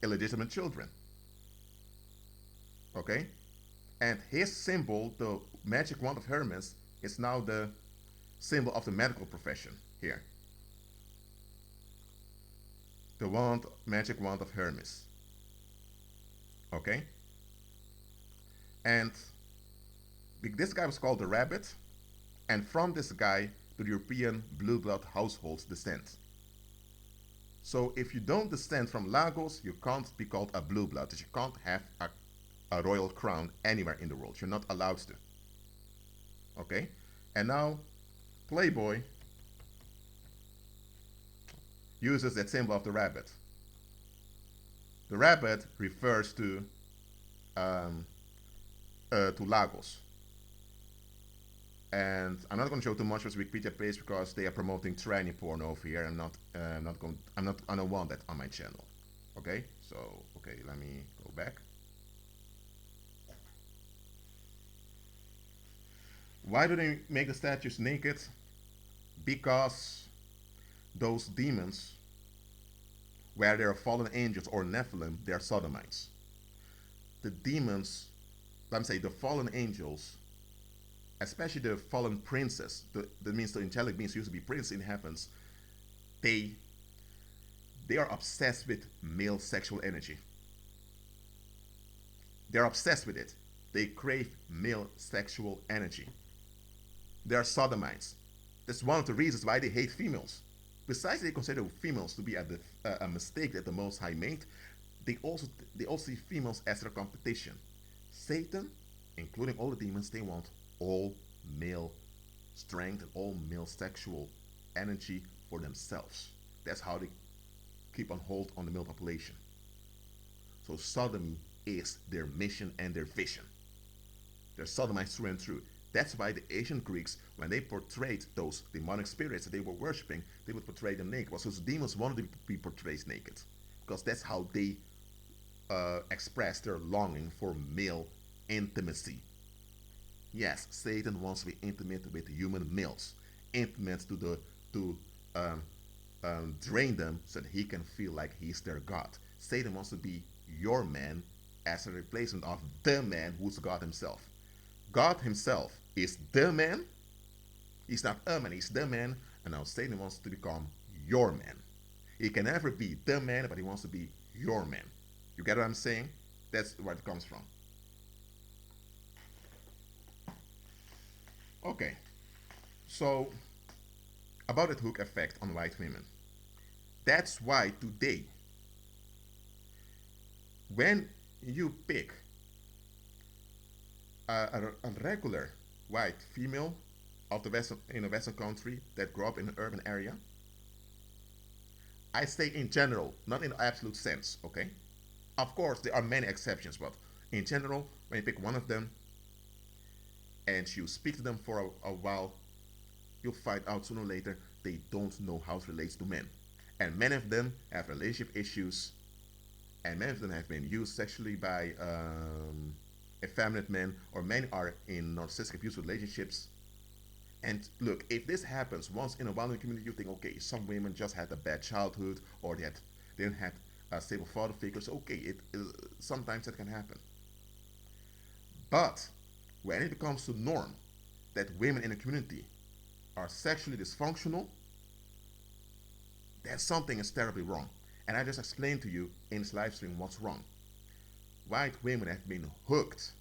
illegitimate children. Okay? And his symbol, the magic wand of Hermes, is now the symbol of the medical profession here. The magic wand of Hermes. Okay? And this guy was called the rabbit, and from this guy, the European blue blood households descend. So if you don't descend from Lagos, you can't be called a blue blood. You can't have a royal crown anywhere in the world. You're not allowed to. Okay? And now, Playboy uses that symbol of the rabbit. The rabbit refers um, to Lagos. And I'm not going to show too much of the Wikipedia page because they are promoting tranny porn over here. I don't want that on my channel. Okay, so okay, let me go back. Why do they make the statues naked? Because those demons, where they are fallen angels or Nephilim, they are sodomites. The demons, let me say, the fallen angels, especially the fallen princes, that means the angelic beings who used to be princes in heavens, they they are obsessed with male sexual energy. They're obsessed with it. They crave male sexual energy. They are sodomites. That's one of the reasons why they hate females. Besides, they consider females to be a mistake that the Most High made. They also see females as their competition. Satan, including all the demons, they want all male strength and all male sexual energy for themselves. That's how they keep on hold on the male population. So sodomy is their mission and their vision. They're sodomites through and through. That's why the ancient Greeks, when they portrayed those demonic spirits that they were worshipping, they would portray them naked. So the demons wanted to be portrayed naked, because that's how they express their longing for male intimacy. Yes, Satan wants to be intimate with human males, intimate to um, drain them so that he can feel like he's their god. Satan wants to be your man as a replacement of the man who's God himself. God himself is the man. He's not a man, he's the man. And now Satan wants to become your man. He can never be the man, but he wants to be your man. You get what I'm saying? That's where it comes from. Okay, so about the hook effect on white women. That's why today, when you pick a regular white female of the Western, in a Western country that grew up in an urban area, I say in general, not in the absolute sense, okay? Of course, there are many exceptions, but in general, when you pick one of them and you speak to them for a while, you'll find out sooner or later they don't know how to relate to men. And many of them have relationship issues, and many of them have been used sexually by effeminate men, or men are in narcissistic abusive relationships. And look, if this happens once in a while in the community, you think, okay, some women just had a bad childhood, or they didn't have a stable father figures. Okay, sometimes that can happen. But when it becomes the norm that women in the community are sexually dysfunctional, then something is terribly wrong. And I just explained to you in this live stream what's wrong. White women have been hooked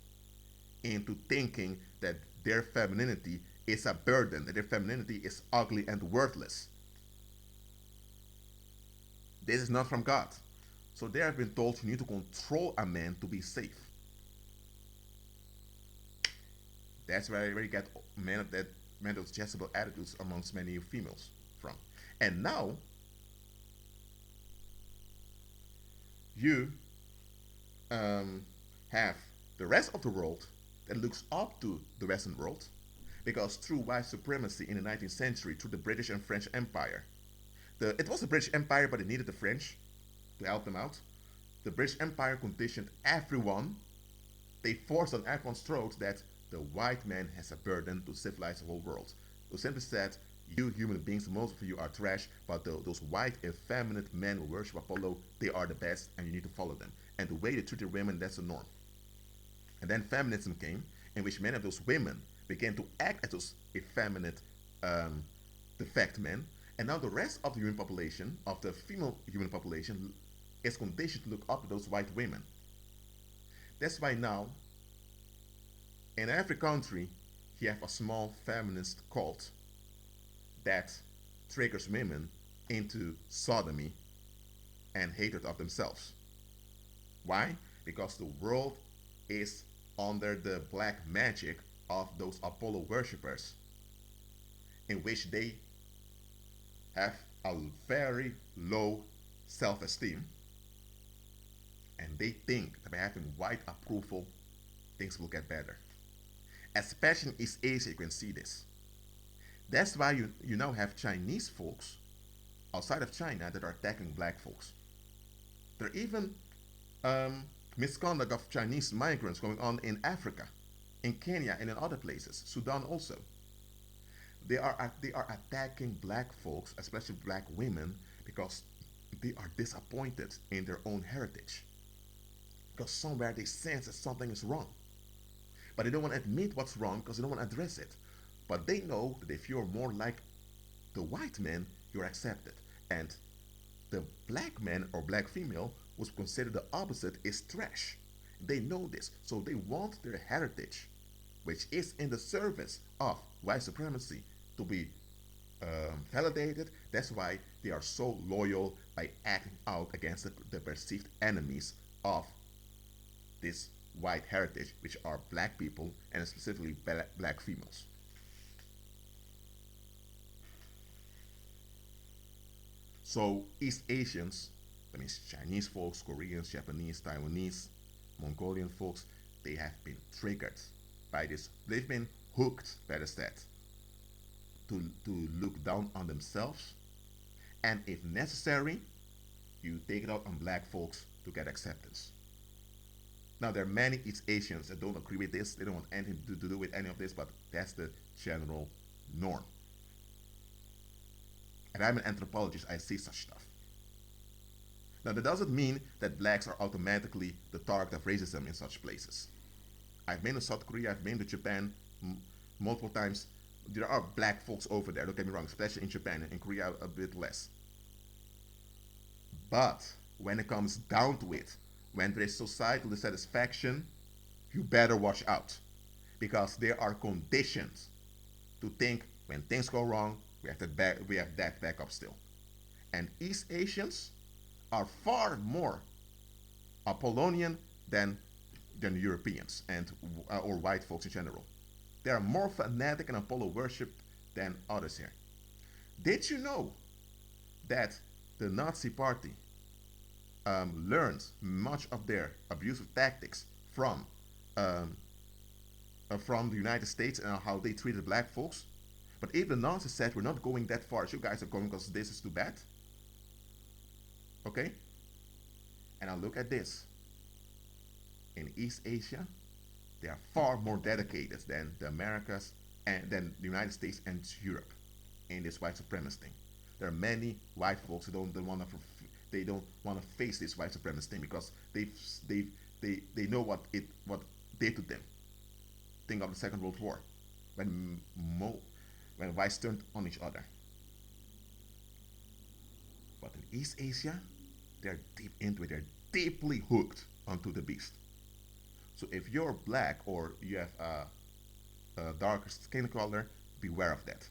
into thinking that their femininity is a burden, that their femininity is ugly and worthless. This is not from God. So they have been told you need to control a man to be safe. That's where you get men of that mental suggestible attitudes amongst many females from. And now you have the rest of the world that looks up to the Western world, because through white supremacy in the 19th century, through the British and French Empire, it was the British Empire, but it needed the French to help them out. The British Empire conditioned everyone. They forced on everyone's throat that the white man has a burden to civilize the whole world. They simply said, you human beings, most of you are trash, but those white effeminate men who worship Apollo, they are the best, and you need to follow them. And the way they treated women, that's the norm. And then feminism came, in which many of those women began to act as those effeminate, defect men. And now the rest of the human population, of the female human population, is conditioned to look up to those white women. That's why now, in every country, you have a small feminist cult that triggers women into sodomy and hatred of themselves. Why? Because the world is under the black magic of those Apollo worshippers, in which they have a very low self-esteem, and they think that by having white approval, things will get better. Especially in East Asia, you can see this. That's why you now have Chinese folks outside of China that are attacking black folks. There are even misconduct of Chinese migrants going on in Africa, in Kenya, and in other places, Sudan also. They are attacking black folks, especially black women, because they are disappointed in their own heritage. Because somewhere they sense that something is wrong. But they don't want to admit what's wrong because they don't want to address it. But they know that if you're more like the white man, you're accepted. And the black man or black female was considered the opposite is trash. They know this. So they want their heritage, which is in the service of white supremacy, to be validated. That's why they are so loyal by acting out against the perceived enemies of this white heritage, which are black people and specifically black females. So East Asians, that means Chinese folks, Koreans, Japanese, Taiwanese, Mongolian folks, they have been triggered by this. They've been hooked, better said, to look down on themselves, and if necessary, you take it out on black folks to get acceptance. Now, there are many East Asians that don't agree with this. They don't want anything to do with any of this, but that's the general norm. And I'm an anthropologist, I see such stuff. Now, that doesn't mean that blacks are automatically the target of racism in such places. I've been to South Korea, I've been to Japan multiple times. There are black folks over there, don't get me wrong, especially in Japan. In Korea, a bit less. But when it comes down to it, when there is societal dissatisfaction, you better watch out. Because they are conditioned to think when things go wrong, we have that backup still. And East Asians are far more Apollonian than Europeans and or white folks in general. They are more fanatic in Apollo worship than others here. Did you know that the Nazi Party learned much of their abusive tactics um, from the United States and how they treated black folks. But even the Nazis said, we're not going that far as you guys are going because this is too bad. Okay? And now look at this. In East Asia, they are far more dedicated than the Americas and than the United States and Europe in this white supremacist thing. There are many white folks who don't want to face this white supremacist thing because they they know what did to them. Think of the Second World War when when whites turned on each other. But in East Asia, they're deep into it. They're deeply hooked onto the beast. So if you're black or you have a darker skin color, beware of that.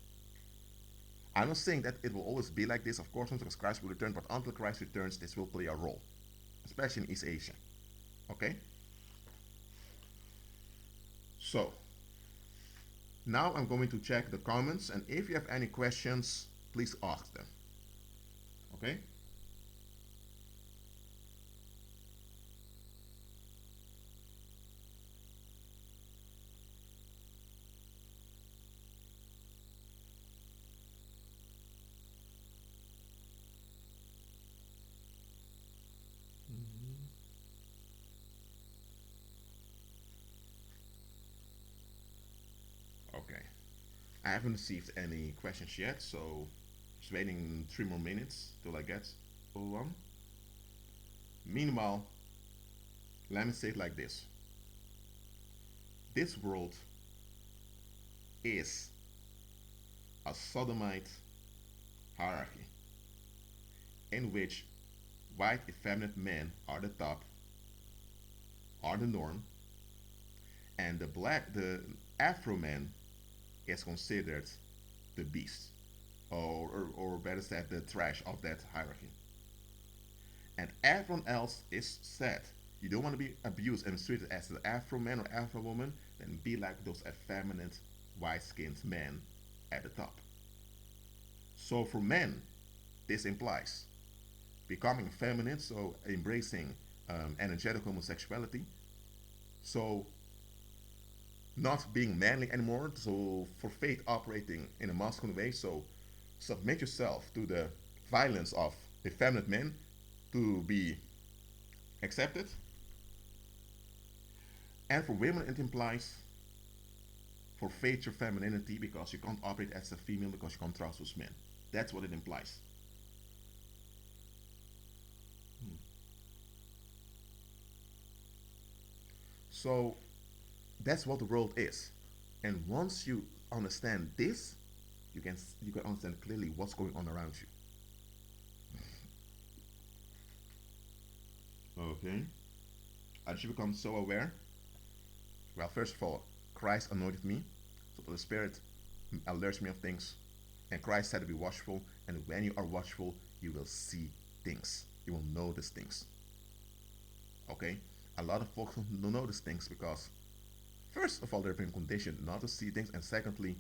I'm not saying that it will always be like this, of course, until Christ will return, but until Christ returns, this will play a role, especially in East Asia. Okay? So, now I'm going to check the comments, and if you have any questions, please ask them. Okay? Okay. I haven't received any questions yet, so just waiting 3 more minutes till I get one. Meanwhile, let me say it like this. This world is a sodomite hierarchy in which white effeminate men are the top, are the norm, and the Afro man is considered the beast, or better said, the trash of that hierarchy. And everyone else is sad. You don't want to be abused and treated as an Afro man or Afro woman, then be like those effeminate, white-skinned men at the top. So for men, this implies becoming feminine, so embracing energetic homosexuality. So not being manly anymore, so for faith operating in a masculine way, so submit yourself to the violence of effeminate men to be accepted. And for women, it implies forfeit your femininity because you can't operate as a female because you can't trust with men. That's what it implies. So that's what the world is. And once you understand this, you can understand clearly what's going on around you. Okay. As you become so aware, well, first of all, Christ anointed me, so the Spirit alerts me of things, and Christ said to be watchful. And when you are watchful, you will see things. You will notice things. Okay. A lot of folks don't notice things because, first of all, they've been conditioned not to see things, and secondly,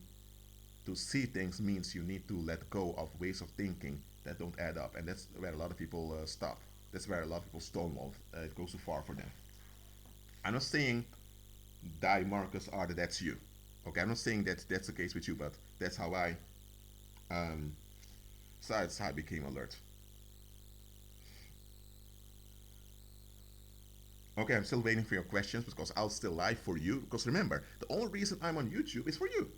to see things means you need to let go of ways of thinking that don't add up, and that's where a lot of people stop. That's where a lot of people stonewall. It goes too far for them. I'm not saying die Marcus Arda, that's you. Okay, I'm not saying that that's the case with you, but that's how um, so that's how I became alert. Okay, I'm still waiting for your questions because I'll still live for you. Because remember, the only reason I'm on YouTube is for you.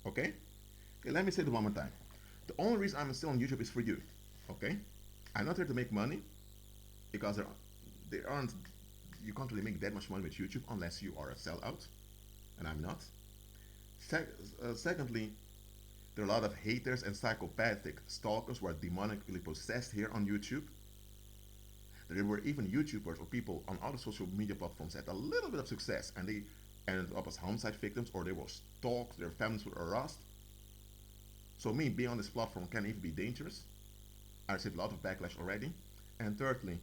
Okay? Okay, let me say it one more time. The only reason I'm still on YouTube is for you. Okay? I'm not here to make money because there aren't, you can't really make that much money with YouTube unless you are a sellout, and I'm not. Secondly, there are a lot of haters and psychopathic stalkers who are demonically possessed here on YouTube. There were even YouTubers or people on other social media platforms that had a little bit of success and they ended up as homicide victims or they were stalked, their families were harassed. So me being on this platform can even be dangerous. I received a lot of backlash already. And thirdly,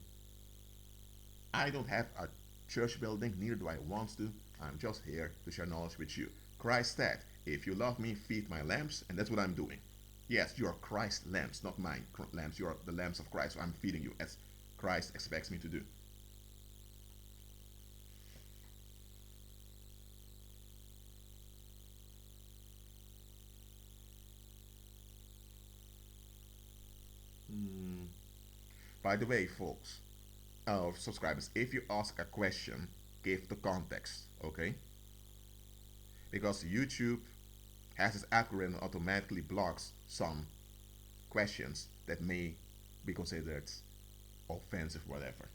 I don't have a church building, neither do I want to. I'm just here to share knowledge with you. Christ said, if you love me, feed my lambs, and that's what I'm doing. Yes, you are Christ's lambs, not mine lambs. You are the lambs of Christ, so I'm feeding you as Christ expects me to do. Hmm. By the way, folks, subscribers, if you ask a question, give the context, okay? Because YouTube has its algorithm automatically blocks some questions that may be considered offensive, whatever.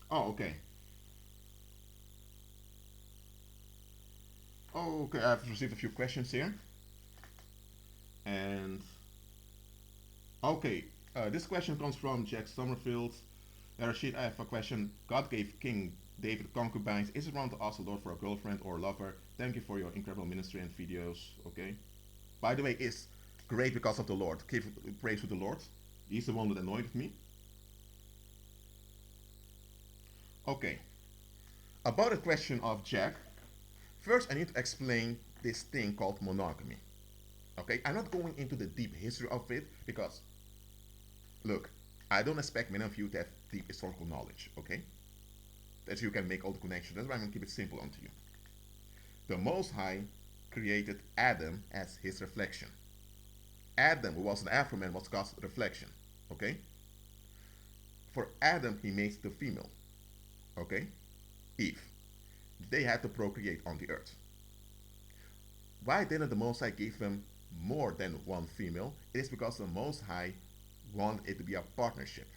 Oh, okay. Oh, okay. I've received a few questions here, and okay, this question comes from Jack Summerfield. Rashid, I have a question. God gave King David concubines. Is it wrong to ask the Lord for a girlfriend or lover? Thank you for your incredible ministry and videos. Okay. By the way, it's great because of the Lord. Give praise to the Lord. He's the one that anointed me. Okay. About the question of Jack, first I need to explain this thing called monogamy. Okay, I'm not going into the deep history of it because, look, I don't expect many of you to have deep historical knowledge. Okay, that you can make all the connections. That's why I'm gonna keep it simple onto you. The Most High created Adam as his reflection. Adam, who was an Afro man, was God's reflection. Okay, for Adam, he made the female. Okay, Eve. They had to procreate on the earth. Why didn't the Most High give them more than one female? It is because the Most High wanted it to be a partnership.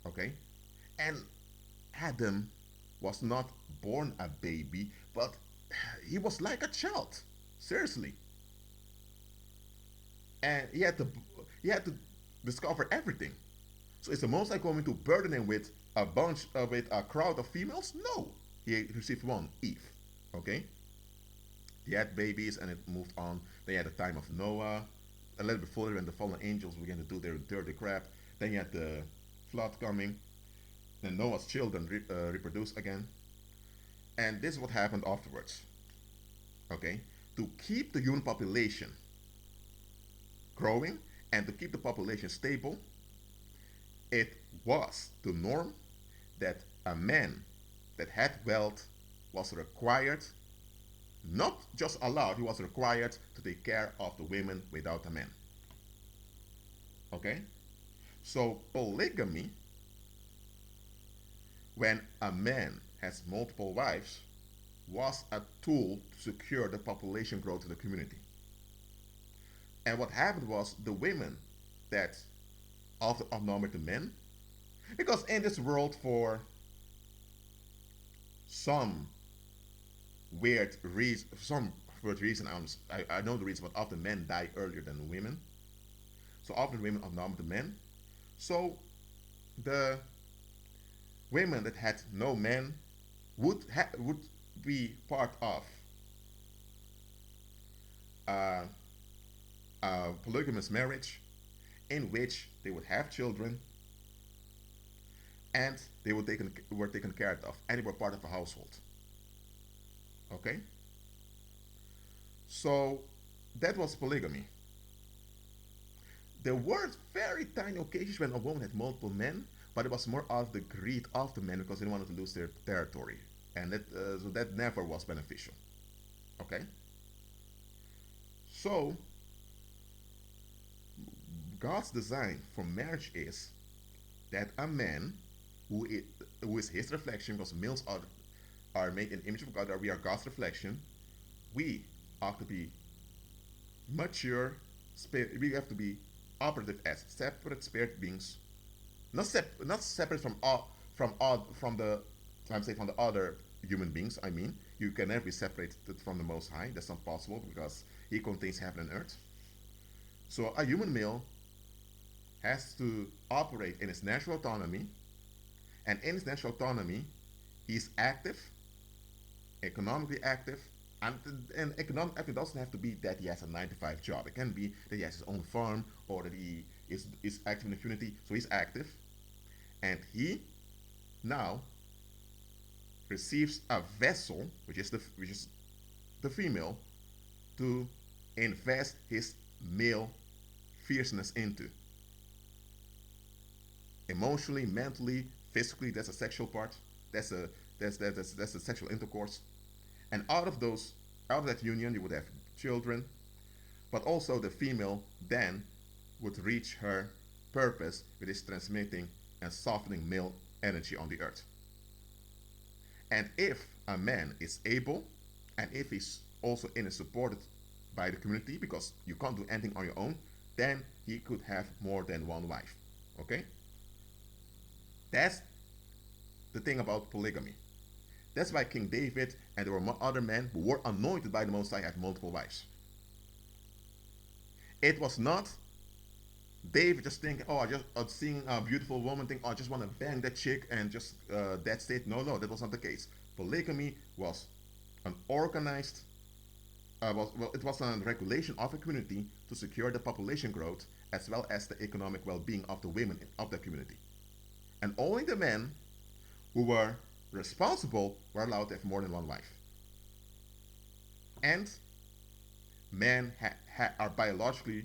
Okay? And Adam was not born a baby, but he was like a child. Seriously. And he had to discover everything. So is the Most High going to burden him with with a crowd of females? No. He received one, Eve. Okay? They had babies and it moved on. They had the time of Noah, a little bit further when the fallen angels began to do their dirty crap. Then you had the flood coming. Then Noah's children reproduced again. And this is what happened afterwards. Okay? To keep the human population growing and to keep the population stable, it was the norm that a man that had wealth was required, not just allowed, he was required to take care of the women without a man. Okay? So polygamy, when a man has multiple wives, was a tool to secure the population growth of the community. And what happened was the women that often outnumbered the men, because in this world, for some weird reason, I know the reason, but often men die earlier than the women. So often women outnumber the men. So the women that had no men would be part of uh, a polygamous marriage in which they would have children and were taken care of and they were part of a household. Okay? So that was polygamy. There were very tiny occasions when a woman had multiple men, but it was more of the greed of the men because they didn't want to lose their territory, and so that never was beneficial. Okay. So God's design for marriage is that a man who is his reflection, because males are made in the image of God, or we are God's reflection, we ought to be mature spirit. We have to be operative as separate spirit beings, not separate from the I'm saying from the other human beings. I mean, you can never be separated from the Most High. That's not possible because He contains heaven and earth. So a human male has to operate in his natural autonomy, and in his natural autonomy, he's active, economically active, and, and economic active doesn't have to be that he has a 9 to 5 job. It can be that he has his own farm or that he is active in the community. So he's active, and he now receives a vessel, which is the female, to invest his male fierceness into. Emotionally, mentally, physically, that's a sexual part. That's a that's a sexual intercourse. And out of that union, you would have children, but also the female then would reach her purpose with its transmitting and softening male energy on the earth. And if a man is able, and if he's also in and supported by the community, because you can't do anything on your own, then he could have more than one wife. Okay? That's the thing about polygamy. That's why King David and there were other men who were anointed by the Most High had multiple wives. It was not David just thinking, oh, I just seeing a beautiful woman, think, oh, I just want to bang that chick and just that's it. No, no, that was not the case. Polygamy was an organized, it was a regulation of a community to secure the population growth as well as the economic well-being of the women of the community. And only the men who were responsible were allowed to have more than one wife. And men are biologically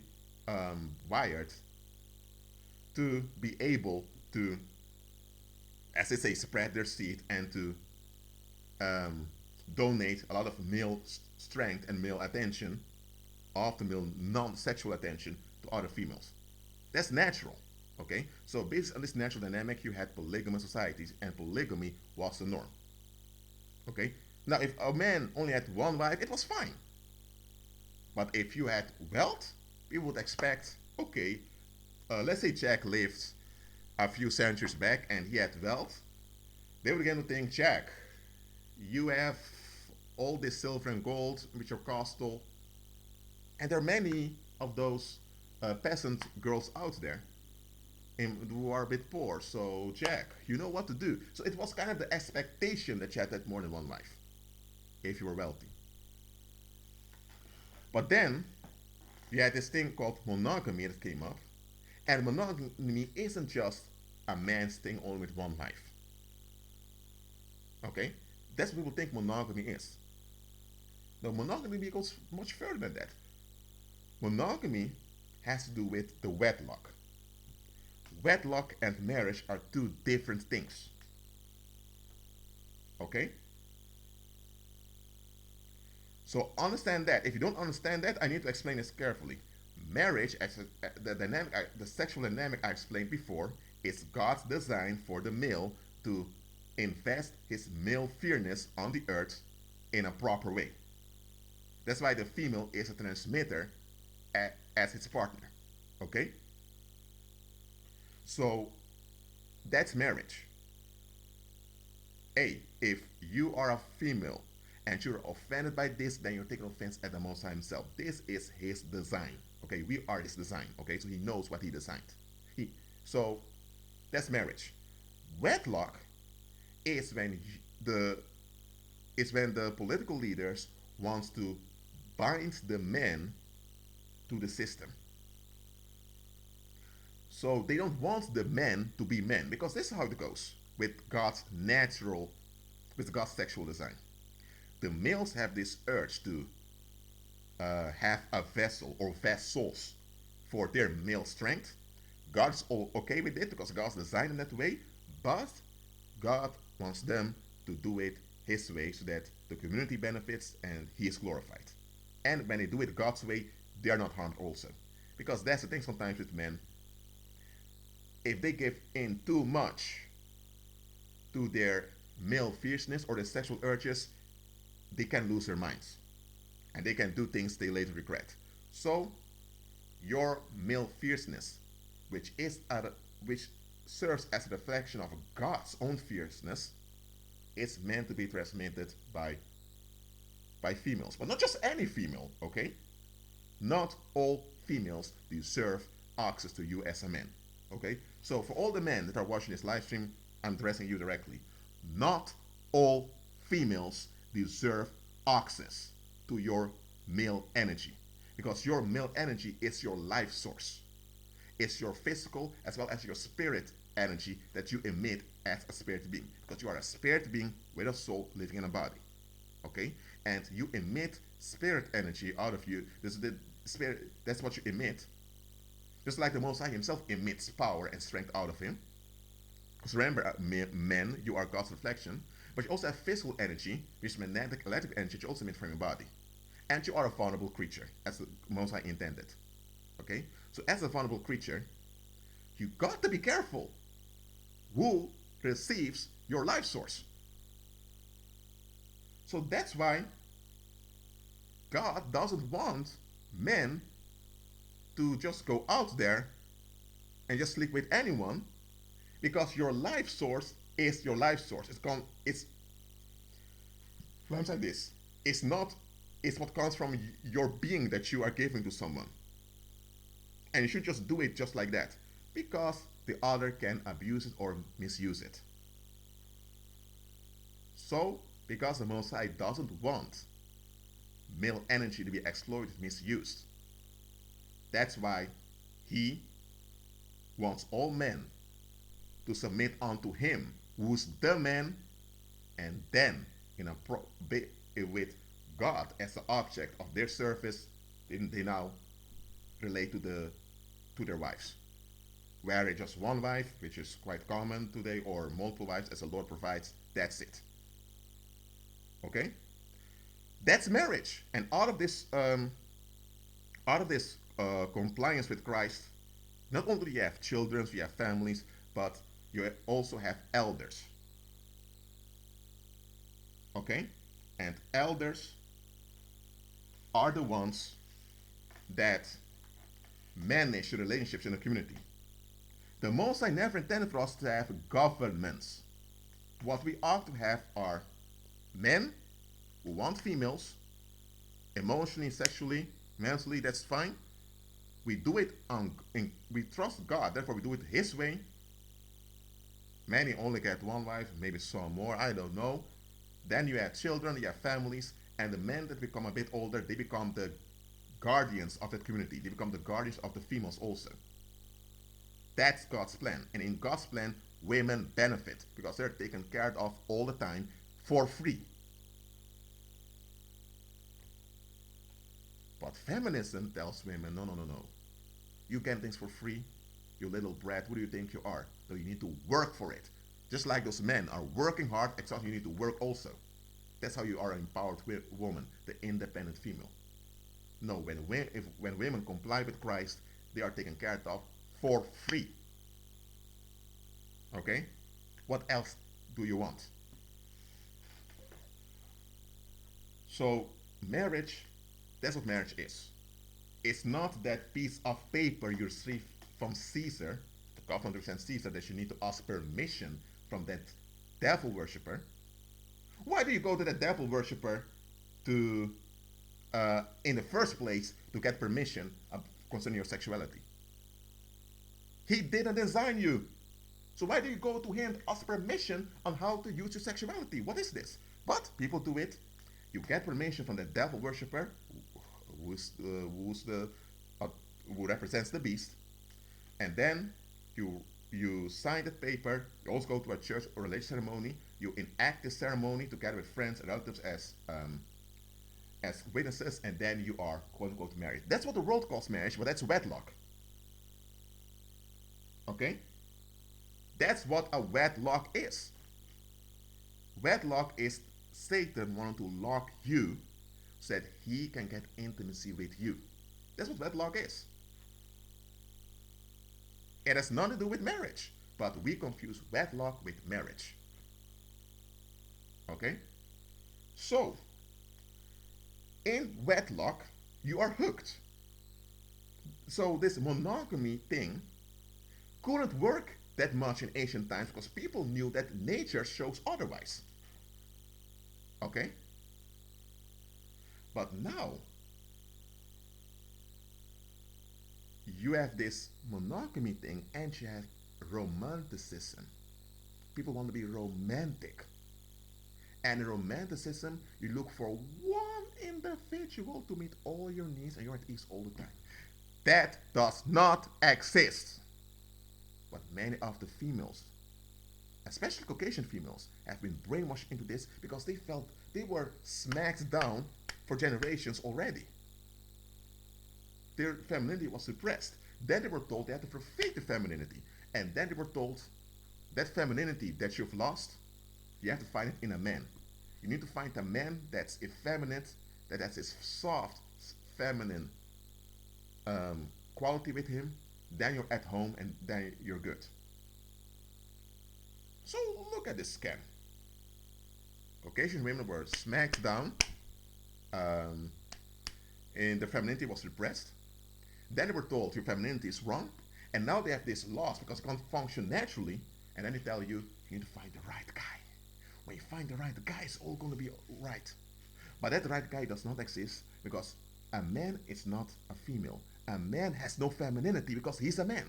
wired to be able to, as they say, spread their seed and to donate a lot of male strength and male attention, often male non-sexual attention, to other females. That's natural. Okay, so based on this natural dynamic, you had polygamous societies, and polygamy was the norm. Okay, now if a man only had one wife, it was fine. But if you had wealth, we would expect, okay, let's say Jack lived a few centuries back and he had wealth, they would begin to think, Jack, you have all this silver and gold with your castle, and there are many of those peasant girls out there who are a bit poor. So, Jack, you know what to do. So it was kind of the expectation that you had more than one wife, if you were wealthy. But then you had this thing called monogamy that came up, and monogamy isn't just a man's thing only with one wife. Okay, that's what people think monogamy is. No, monogamy goes much further than that. Monogamy has to do with the wedlock. Wedlock and marriage are two different things. Okay? So understand that. If you don't understand that, I need to explain this carefully. Marriage, the sexual dynamic I explained before, is God's design for the male to invest his male fierceness on the earth in a proper way. That's why the female is a transmitter as its partner. Okay? So that's marriage. If you are a female and you're offended by this, then you're taking offense at the Most High himself. This is his design. Okay, we are his design. Okay, so he knows what he designed. So that's marriage. Wedlock is when the political leaders wants to bind the men to the system. So they don't want the men to be men, because this is how it goes with God's sexual design. The males have this urge to have a vessel or vessels for their male strength. God's all okay with it because God's designed in that way, but God wants them to do it his way so that the community benefits and he is glorified. And when they do it God's way, they are not harmed also. Because that's the thing sometimes with men. If they give in too much to their male fierceness or their sexual urges, they can lose their minds. And they can do things they later regret. So, your male fierceness, which serves as a reflection of God's own fierceness, is meant to be transmitted by females. But not just any female, okay? Not all females deserve access to you as a man. Okay? So for all the men that are watching this live stream, I'm addressing you directly. Not all females deserve access to your male energy. Because your male energy is your life source. It's your physical as well as your spirit energy that you emit as a spirit being. Because you are a spirit being with a soul living in a body. Okay? And you emit spirit energy out of you. This is the spirit. That's what you emit. Just like the Most High Himself emits power and strength out of Him. Because remember, men, you are God's reflection. But you also have physical energy, which is magnetic, electric energy, which you also emit from your body. And you are a vulnerable creature, as the Most High intended. Okay? So as a vulnerable creature, you got to be careful who receives your life source. So that's why God doesn't want men to just go out there and just sleep with anyone, because your life source is your life source. It's like this. It's not. It's what comes from your being that you are giving to someone, and you should just do it just like that, because the other can abuse it or misuse it. So, because the Most High doesn't want male energy to be exploited, misused, that's why He wants all men to submit unto Him, who's the man, and then in a with God as the object of their service, they now relate to their wives. Whether it's just one wife, which is quite common today, or multiple wives as the Lord provides, that's it. Okay? That's marriage. And out of this compliance with Christ, not only do you have children, you have families, but you also have elders. Okay? And elders are the ones that manage the relationships in the community. The Most High never intended for us to have governments. What we ought to have are men who want females, emotionally, sexually, mentally, that's fine. We do it we trust God, therefore we do it His way. Many only get one wife, maybe some more, I don't know. Then you have children, you have families, and the men that become a bit older, they become the guardians of that community. They become the guardians of the females also. That's God's plan. And in God's plan, women benefit because they're taken care of all the time for free. But feminism tells women, no, no, no, no. You get things for free, you little brat. Who do you think you are? So you need to work for it. Just like those men are working hard, except you need to work also. That's how you are an empowered woman, the independent female. No, when women comply with Christ, they are taken care of for free. Okay? What else do you want? So, marriage, that's what marriage is. It's not that piece of paper you receive from Caesar, the covenant represents Caesar, that you need to ask permission from that devil worshipper. Why do you go to that devil worshipper to, in the first place, to get permission concerning your sexuality? He didn't design you. So why do you go to him to ask permission on how to use your sexuality? What is this? But people do it. You get permission from the devil worshipper, uh, who represents the beast, and then you sign the paper. You also go to a church or religious ceremony. You enact the ceremony together with friends and relatives as witnesses, and then you are quote unquote married. That's what the world calls marriage, but that's wedlock. Okay? That's what a wedlock is. Wedlock is Satan wanting to lock you so that he can get intimacy with you. That's what wedlock is. It has nothing to do with marriage, but we confuse wedlock with marriage. Okay? So, in wedlock, you are hooked. So this monogamy thing couldn't work that much in ancient times because people knew that nature shows otherwise. Okay? But now, you have this monogamy thing and you have romanticism. People want to be romantic. And in romanticism, you look for one individual to meet all your needs and you're at ease all the time. That does not exist. But many of the females, especially Caucasian females, have been brainwashed into this because they felt they were smacked down for generations already. Their femininity was suppressed. Then they were told they had to perfect the femininity. And then they were told that femininity that you've lost, you have to find it in a man. You need to find a man that's effeminate, that has this soft, feminine quality with him. Then you're at home and then you're good. So look at this scam. Caucasian women were smacked down, um, and their femininity was repressed. Then they were told your femininity is wrong, and now they have this loss because it can't function naturally. And then they tell you you need to find the right guy. When you find the right guy, it's all going to be right. But that right guy does not exist because a man is not a female. A man has no femininity because he's a man.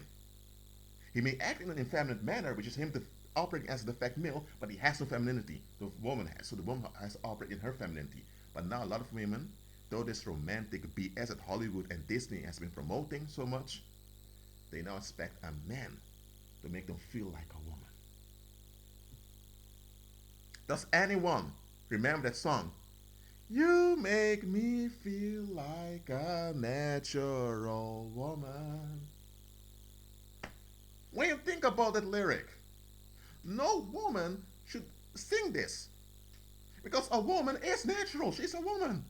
He may act in an effeminate manner, which is him operating as the fact male, but he has no femininity. The woman has. So the woman has to operate in her femininity. But now a lot of women, though this romantic BS that Hollywood and Disney has been promoting so much, they now expect a man to make them feel like a woman. Does anyone remember that song? You make me feel like a natural woman. When you think about that lyric, no woman should sing this. Because a woman is natural. She's a woman.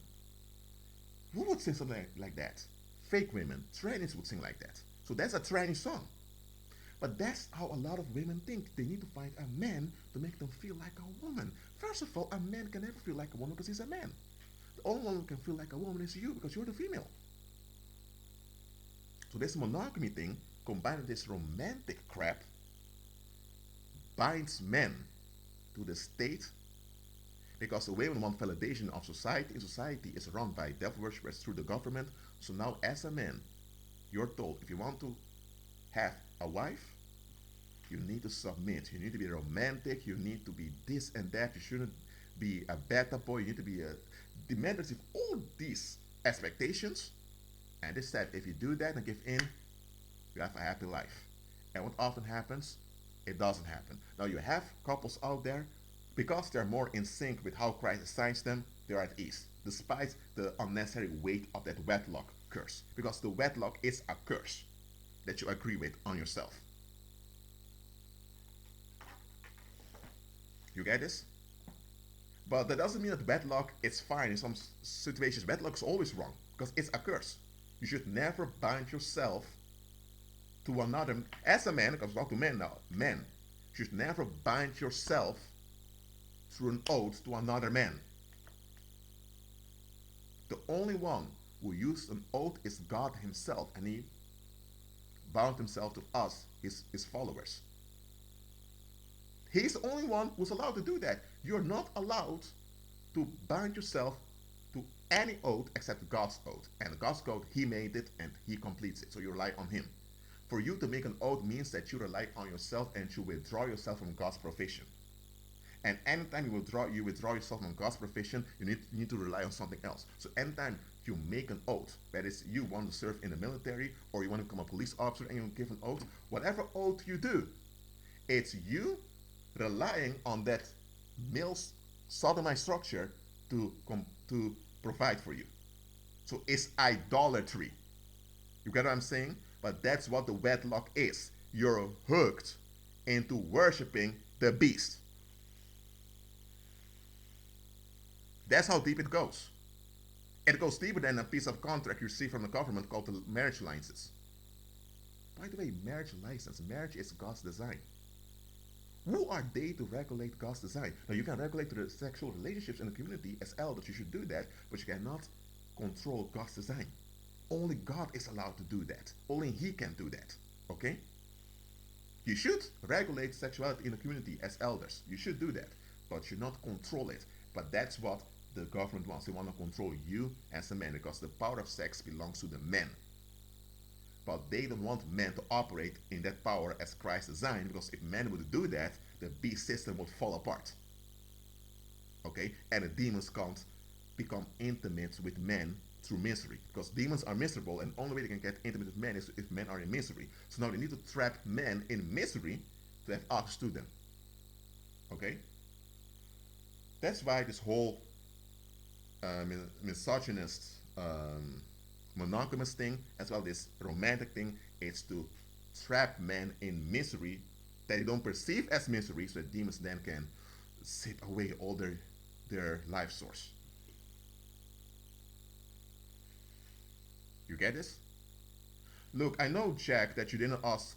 Who would sing something like that? Fake women. Trannies would sing like that. So that's a tranny song. But that's how a lot of women think. They need to find a man to make them feel like a woman. First of all, a man can never feel like a woman because he's a man. The only one who can feel like a woman is you because you're the female. So this monogamy thing, combined with this romantic crap, binds men to the state because the women want validation of society, and society is run by devil worshippers through the government. So now as a man, you're told if you want to have a wife, you need to submit. You need to be romantic. You need to be this and that. You shouldn't be a beta boy. You need to be a demand receive all these expectations. And they said if you do that and give in, you have a happy life. And what often happens, it doesn't happen. Now you have couples out there, because they're more in sync with how Christ assigns them, they're at ease, despite the unnecessary weight of that wedlock curse. Because the wedlock is a curse that you agree with on yourself. You get this? But that doesn't mean that wedlock is fine in some situations. Wedlock is always wrong because it's a curse. You should never bind yourself to another. As a man, it comes back to men now. Men, you should never bind yourself through an oath to another man. The only one who used an oath is God himself, and he bound himself to us, his followers. He's the only one who's allowed to do that. You're not allowed to bind yourself to any oath except God's oath. And God's oath, he made it and he completes it. So you rely on him. For you to make an oath means that you rely on yourself and you withdraw yourself from God's provision. And anytime you withdraw yourself from God's provision, you need to rely on something else. So anytime you make an oath, that is, you want to serve in the military or you want to become a police officer and you give an oath, whatever oath you do, it's you relying on that male sodomite structure to provide for you. So it's idolatry. You get what I'm saying? But that's what the wedlock is. You're hooked into worshiping the beast. That's how deep it goes. It goes deeper than a piece of contract you see from the government called the marriage license. By the way, marriage license, marriage is God's design. Who are they to regulate God's design? Now you can regulate the sexual relationships in the community as elders, you should do that, but you cannot control God's design. Only God is allowed to do that. Only He can do that. Okay? You should regulate sexuality in the community as elders. You should do that, but you should not control it. But that's what the government wants. They want to control you as a man because the power of sex belongs to the men. But they don't want men to operate in that power as Christ designed, because if men would do that, the beast system would fall apart. Okay? And the demons can't become intimate with men through misery, because demons are miserable, and the only way they can get intimate with men is if men are in misery. So now they need to trap men in misery to have access to them. Okay? That's why this whole misogynist, monogamous thing, as well as this romantic thing. It's to trap men in misery that they don't perceive as misery, so that demons then can sip away all their life source. You get this? Look, I know, Jack, that you didn't ask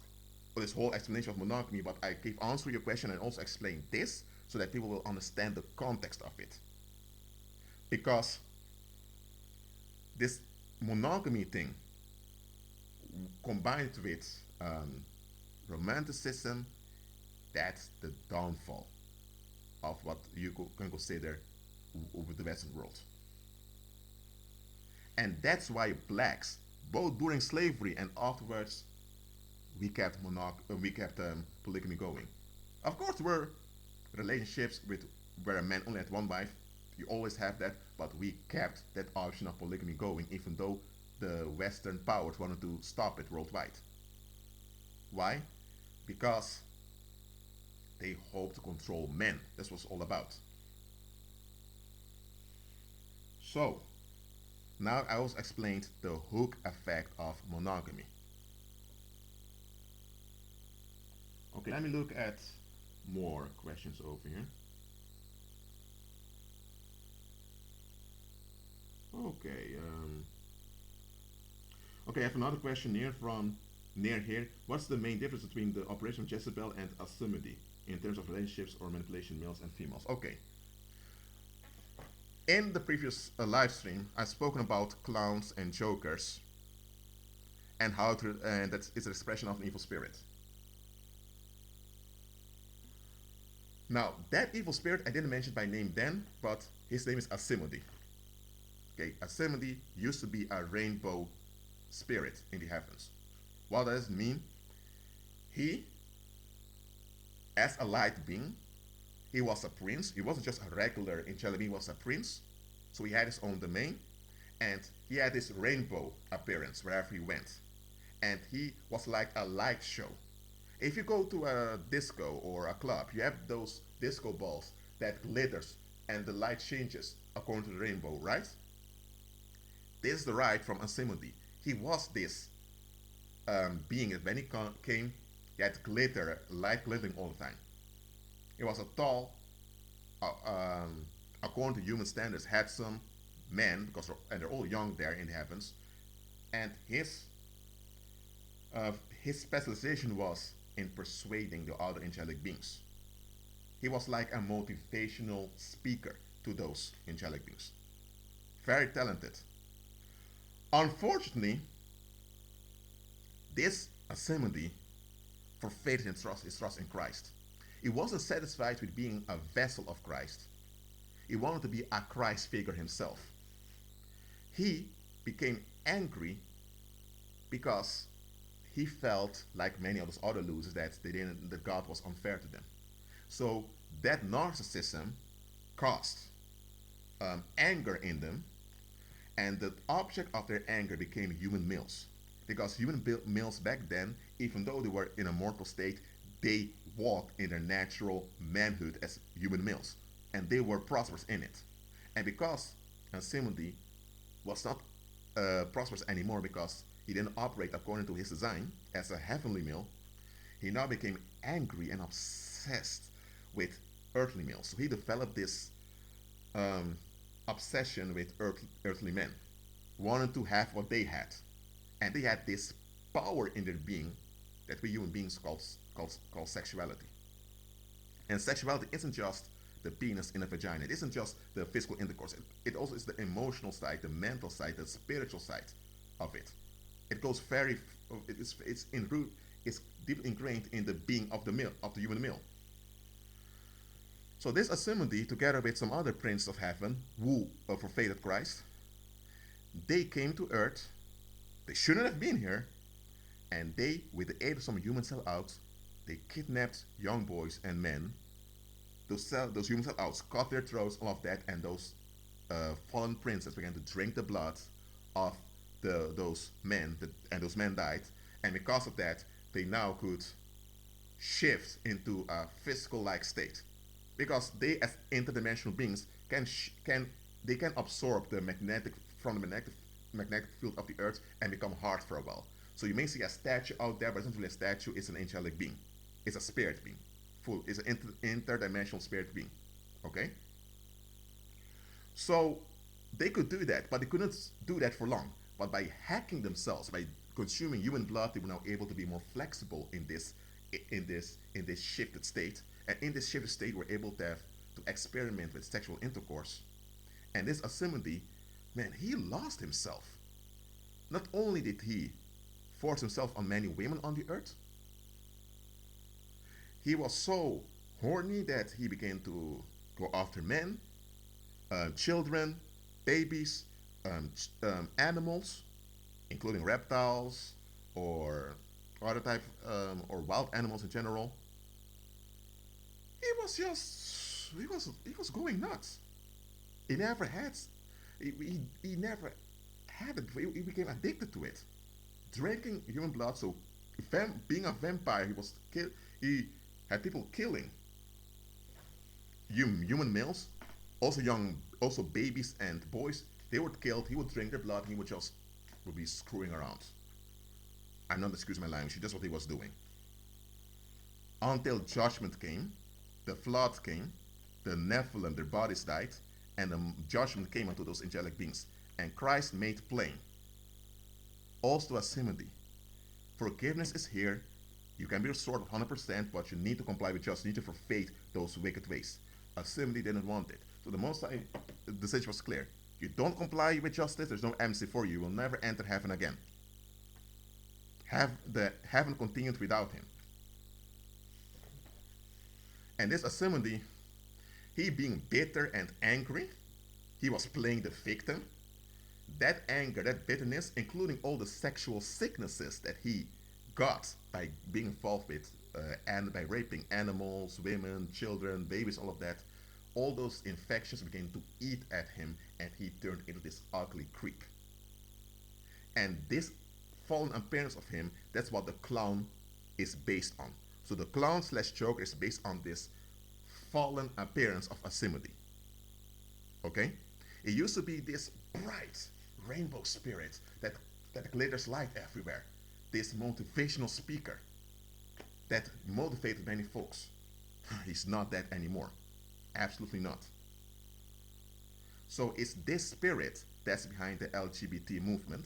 for this whole explanation of monogamy, but I gave answer to your question and also explained this so that people will understand the context of it. Because this monogamy thing combined with romanticism, that's the downfall of what you can consider over the Western world. And that's why blacks, both during slavery and afterwards, we kept polygamy going. Of course, there were relationships with where a man only had one wife. You always have that, but we kept that option of polygamy going, even though the Western powers wanted to stop it worldwide. Why? Because they hoped to control men. That's what it's all about. So, now I also explained the hook effect of monogamy. Okay, let me look at more questions over here. Okay, okay, I have another question here from near here. What's the main difference between the operation of Jezebel and Asymmetry in terms of relationships or manipulation males and females? Okay, in the previous live stream, I've spoken about clowns and jokers and how to, and that is an expression of an evil spirit. Now, that evil spirit I didn't mention by name then, but his name is Asimodi. Okay, Asimodi used to be a rainbow spirit in the heavens. What does it mean? He, as a light being, he was a prince. He wasn't just a regular angelic being, he was a prince. So he had his own domain, and he had this rainbow appearance wherever he went. And he was like a light show. If you go to a disco or a club, you have those disco balls that glitters and the light changes according to the rainbow, right? This is the ride from Asimodi. He was this being that when he came, he had glitter, light glittering all the time. He was a tall, according to human standards, handsome man, and they're all young there in the heavens. And his specialization was in persuading the other angelic beings. He was like a motivational speaker to those angelic beings. Very talented. Unfortunately, this Asimodi forfeited his trust in Christ. He wasn't satisfied with being a vessel of Christ. He wanted to be a Christ figure himself. He became angry because he felt, like many of those other losers, that God was unfair to them. So that narcissism caused anger in them, and the object of their anger became human males. Because human males back then, even though they were in a mortal state, they walked in their natural manhood as human males, and they were prosperous in it. And because Simone was not prosperous anymore because he didn't operate according to his design as a heavenly male, he now became angry and obsessed with earthly males. So he developed this obsession with earthly men, wanted to have what they had. And they had this power in their being that we human beings call sexuality. And sexuality isn't just the penis in a vagina. It isn't just the physical intercourse. It also is the emotional side, the mental side, the spiritual side of it. It goes very, it's deeply ingrained in the being of the human male. So this Asimodi, together with some other princes of heaven who forfeited Christ, they came to earth. They shouldn't have been here, and they, with the aid of some human sellouts, they kidnapped young boys and men. Those human sellouts cut their throats, all of that, and those fallen princes began to drink the blood of those men, and those men died. And because of that, they now could shift into a physical-like state, because they, as interdimensional beings, can they can absorb the magnetic from the magnetic field of the earth and become hard for a while. So you may see a statue out there, but it's not really a statue, it's an angelic being. It's a spirit being. Full, it's an interdimensional spirit being. Okay? So they could do that, but they couldn't do that for long. But by hacking themselves, by consuming human blood, they were now able to be more flexible in this shifted state. And in this shifted state, we're able to experiment with sexual intercourse. And this Asimede, man, he lost himself. Not only did he force himself on many women on the earth, he was so horny that he began to go after men, children, babies, animals, including reptiles or other type or wild animals in general. He was going nuts. He never had he never had it. He became addicted to it, drinking human blood. So, being a vampire, he had people killing human males, also also babies and boys. They were killed. He would drink their blood. And he would be screwing around. I'm not excusing my language. That's what he was doing. Until judgment came, the flood came, the Nephilim, their bodies died, and the judgment came unto those angelic beings. And Christ made plain, also a simile. Forgiveness is here. You can be restored 100%, but you need to comply with justice. You need to forfeit those wicked ways. A simile didn't want it. So the Most High, the decision was clear. You don't comply with justice, there's no amnesty for you. You will never enter heaven again. Heaven continued without him. And this Asimede, he being bitter and angry, he was playing the victim. That anger, that bitterness, including all the sexual sicknesses that he got by being involved with and by raping animals, women, children, babies, all of that, all those infections began to eat at him, and he turned into this ugly creep. And this fallen appearance of him, that's what the clown is based on. So the clown slash joker is based on this fallen appearance of Asimede. Okay? It used to be this bright rainbow spirit that glitters light everywhere. This motivational speaker that motivated many folks. He's not that anymore. Absolutely not. So it's this spirit that's behind the LGBT movement.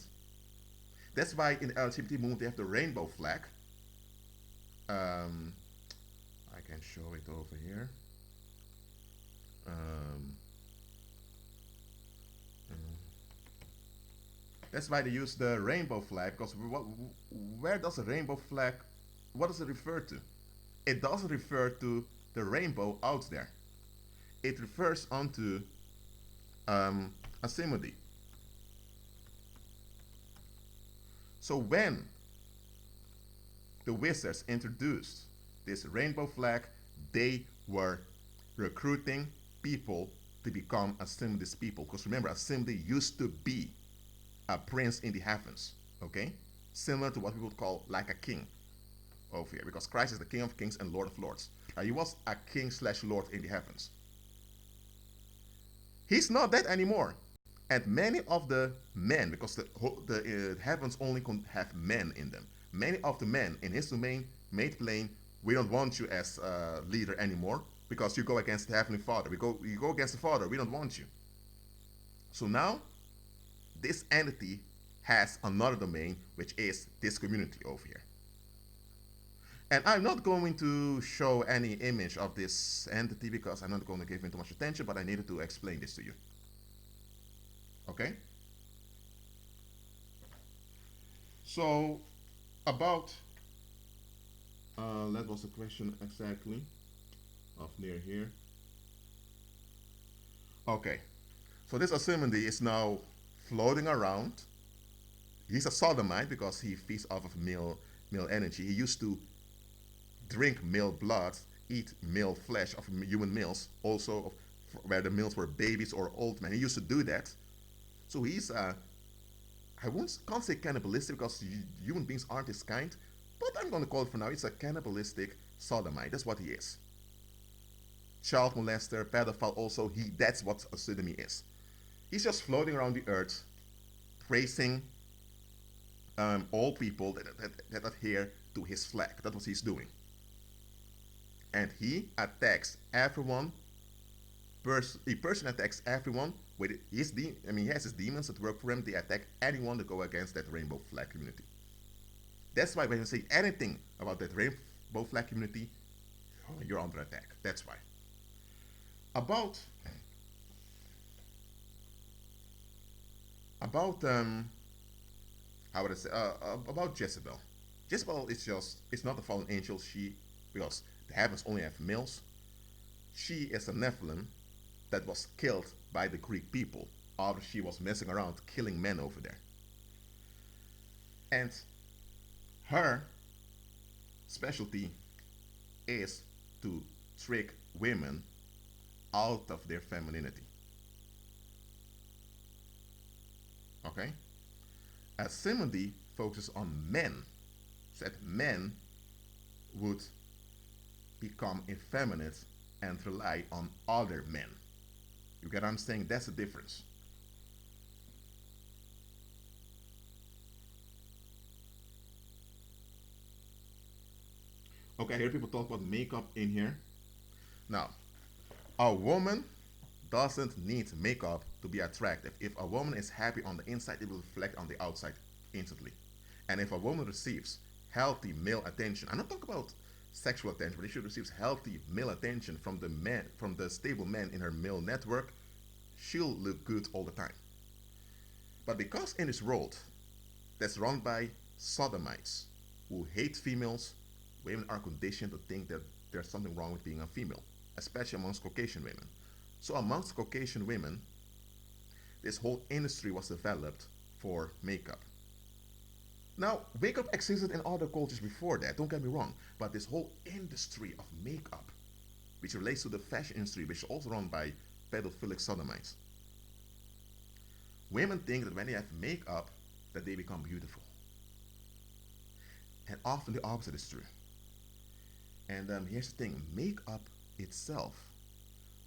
That's why in the LGBT movement they have the rainbow flag. I can show it over here. That's why they use the rainbow flag, because where does the rainbow flag, what does it refer to? It doesn't refer to the rainbow out there. It refers onto Asimede. So when the wizards introduced this rainbow flag, they were recruiting people to become Asimede's people. Because remember, Asimede used to be a prince in the heavens, okay? Similar to what we would call like a king over here, because Christ is the King of Kings and Lord of Lords. He was a king slash lord in the heavens. He's not that anymore. And many of the men, because the heavens only have men in them, many of the men in his domain made plain, we don't want you as a leader anymore because you go against the Heavenly Father. You go against the Father, we don't want you. So now, this entity has another domain, which is this community over here. And I'm not going to show any image of this entity because I'm not going to give him too much attention, but I needed to explain this to you. Okay? So, about, that was the question exactly of near here. Okay, so this Asimede is now floating around. He's a sodomite because he feeds off of male energy. He used to drink male blood, eat male flesh of human males, also where the males were babies or old men. He used to do that. So he's can't say cannibalistic because human beings aren't his kind, but I'm going to call it for now, it's a cannibalistic sodomite. That's what he is. Child molester, pedophile also, that's what a sodomy is. He's just floating around the earth, praising all people that adhere to his flag. That's what he's doing. And he attacks everyone. He personally attacks everyone with his he has his demons that work for him. They attack anyone that go against that rainbow flag community. That's why when you say anything about that rainbow flag community, you're under attack. That's why. About about how would I say about Jezebel. Jezebel is just it's not a fallen angel. She because the heavens only have males. She is a Nephilim that was killed by the Greek people after she was messing around killing men over there. And her specialty is to trick women out of their femininity. Okay? As Simone focuses on men, said men would become effeminate and rely on other men. You get what I'm saying? That's the difference. Okay, I hear people talk about makeup in here. Now, a woman doesn't need makeup to be attractive. If a woman is happy on the inside, it will reflect on the outside instantly. And if a woman receives healthy male attention, I'm not talking about sexual attention, but if she receives healthy male attention from the man, from the stable men in her male network, she'll look good all the time. But because in this world that's run by sodomites who hate females, women are conditioned to think that there's something wrong with being a female, especially amongst Caucasian women. So amongst Caucasian women, this whole industry was developed for makeup. Now, makeup existed in other cultures before that, don't get me wrong, but this whole industry of makeup, which relates to the fashion industry, which is also run by pedophilic sodomites, women think that when they have makeup, that they become beautiful. And often the opposite is true. And here's the thing, makeup itself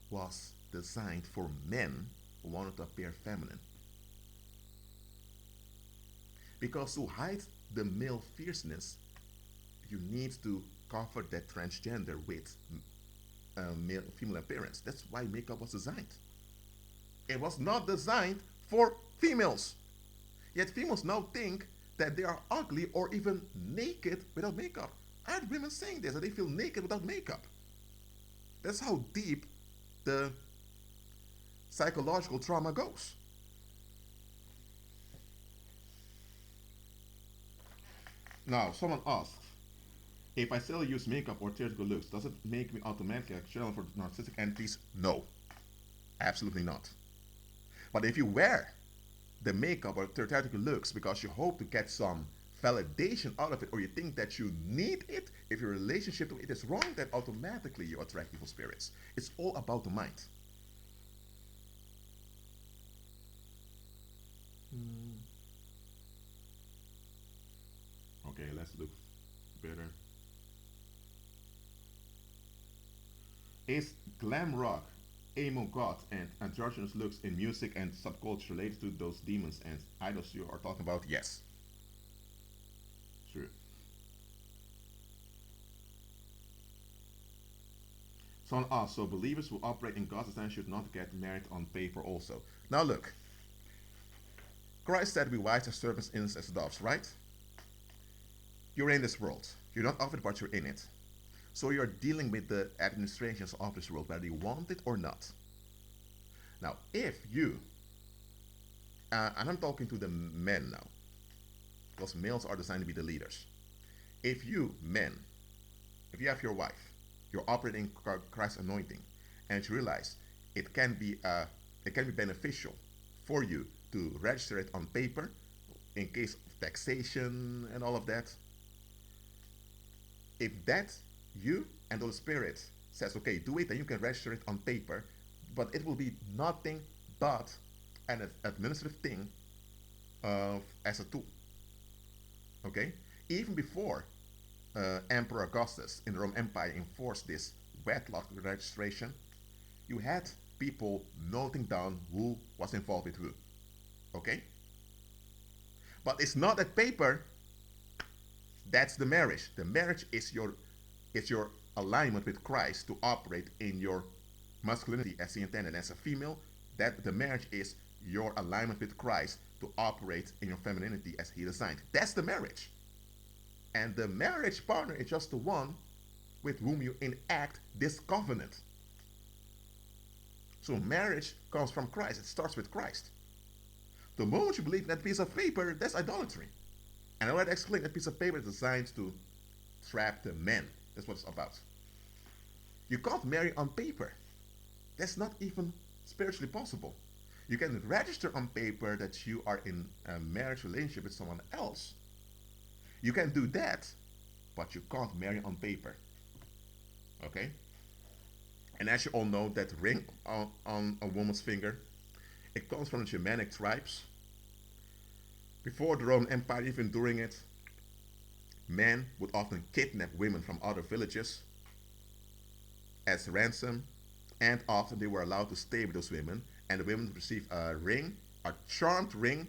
was designed for men who wanted to appear feminine. Because to hide the male fierceness, you need to cover that transgender with male, female appearance. That's why makeup was designed. It was not designed for females. Yet females now think that they are ugly or even naked without makeup. I had women saying this, that they feel naked without makeup. That's how deep the psychological trauma goes. Now, someone asked, if I still use makeup or theatrical looks, does it make me automatically a channel for narcissistic entities? No, absolutely not. But if you wear the makeup or theatrical looks because you hope to get some validation out of it, or you think that you need it, if your relationship to it is wrong, then automatically you attract evil spirits. It's all about the mind. Okay, let's look better. Is glam rock, emo goth, and androgynous looks in music and subculture related to those demons and idols you are talking about? Yes. Sure. Someone asked, so believers who operate in God's design should not get married on paper also. Now look, Christ said we wives as servants, innocent as doves, right? You're in this world. You're not of it, but you're in it. So you're dealing with the administrations of this world, whether you want it or not. Now, if you, and I'm talking to the men now, because males are designed to be the leaders. If you, men, if you have your wife, you're operating Christ's anointing, and you realize it can be beneficial for you to register it on paper in case of taxation and all of that. If that you and the Holy Spirit says, okay, do it, then you can register it on paper, but it will be nothing but an administrative thing as a tool. Okay? Even before Emperor Augustus in the Roman Empire enforced this wedlock registration, you had people noting down who was involved with who. Okay? But it's not that paper that's the marriage. The marriage is your alignment with Christ to operate in your masculinity as he intended. As a female, that the marriage is your alignment with Christ to operate in your femininity as he designed. That's the marriage. And the marriage partner is just the one with whom you enact this covenant. So marriage comes from Christ. It starts with Christ. The moment you believe in that piece of paper, that's idolatry. And I already explained that piece of paper is designed to trap the men. That's what it's about. You can't marry on paper. That's not even spiritually possible. You can register on paper that you are in a marriage relationship with someone else. You can do that, but you can't marry on paper. Okay? And as you all know, that ring on a woman's finger, it comes from the Germanic tribes. Before the Roman Empire, even during it, men would often kidnap women from other villages as ransom, and often they were allowed to stay with those women, and the women would receive a ring, a charmed ring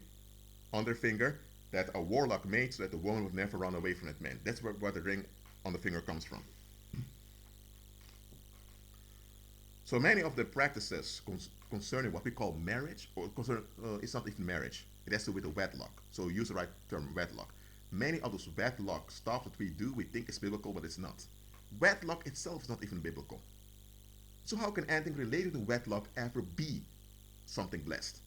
on their finger that a warlock made so that the woman would never run away from that man. That's where the ring on the finger comes from. So many of the practices concerning what we call marriage, or it's not even marriage, it has to do with the wedlock. So use the right term, wedlock. Many of those wedlock stuff that we do, we think is biblical, but it's not. Wedlock itself is not even biblical. So how can anything related to wedlock ever be something blessed?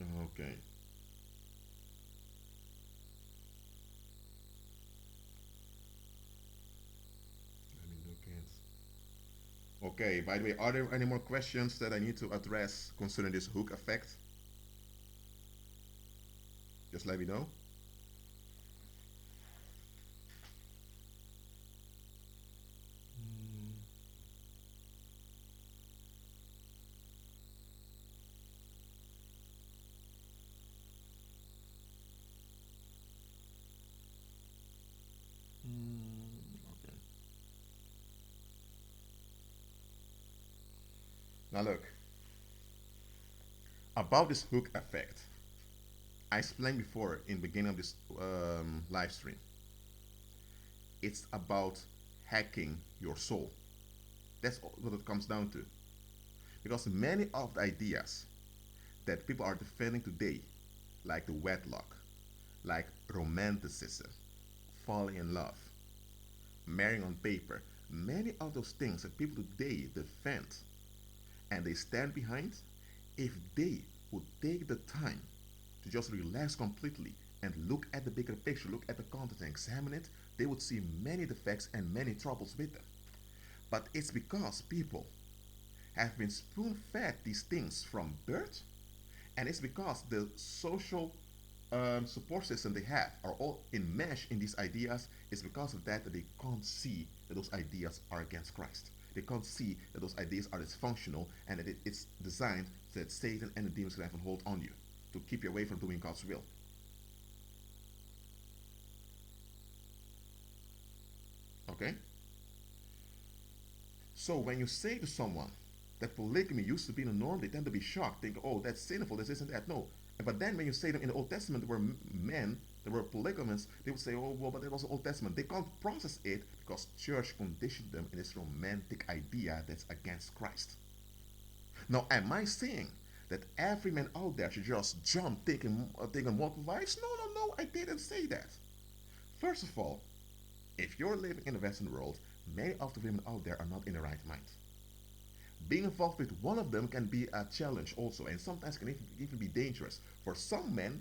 Okay. Let me look at. Okay, by the way, are there any more questions that I need to address concerning this hook effect? Just let me know. Okay. Now look, about this hook effect, I explained before in the beginning of this live stream. It's about hacking your soul. That's what it comes down to. Because many of the ideas that people are defending today, like the wedlock, like romanticism, falling in love, marrying on paper, many of those things that people today defend and they stand behind, if they would take the time to just relax completely and look at the bigger picture, look at the content and examine it, they would see many defects and many troubles with them. But it's because people have been spoon fed these things from birth, and it's because the social support system they have are all enmeshed in these ideas. It's because of that they can't see that those ideas are against Christ. They can't see that those ideas are dysfunctional and that it's designed so that Satan and the demons can have a hold on you to keep you away from doing God's will. Okay? So when you say to someone that polygamy used to be the norm, they tend to be shocked, think, oh, that's sinful, this isn't that. No. But then when you say them in the Old Testament, there were men, there were polygamists, they would say, oh, well, but it was the Old Testament. They can't process it because church conditioned them in this romantic idea that's against Christ. Now, am I saying that every man out there should just jump taking multiple wives? No, no, no, I didn't say that. First of all, if you're living in the Western world, many of the women out there are not in the right mind. Being involved with one of them can be a challenge also, and sometimes can even be dangerous. For some men,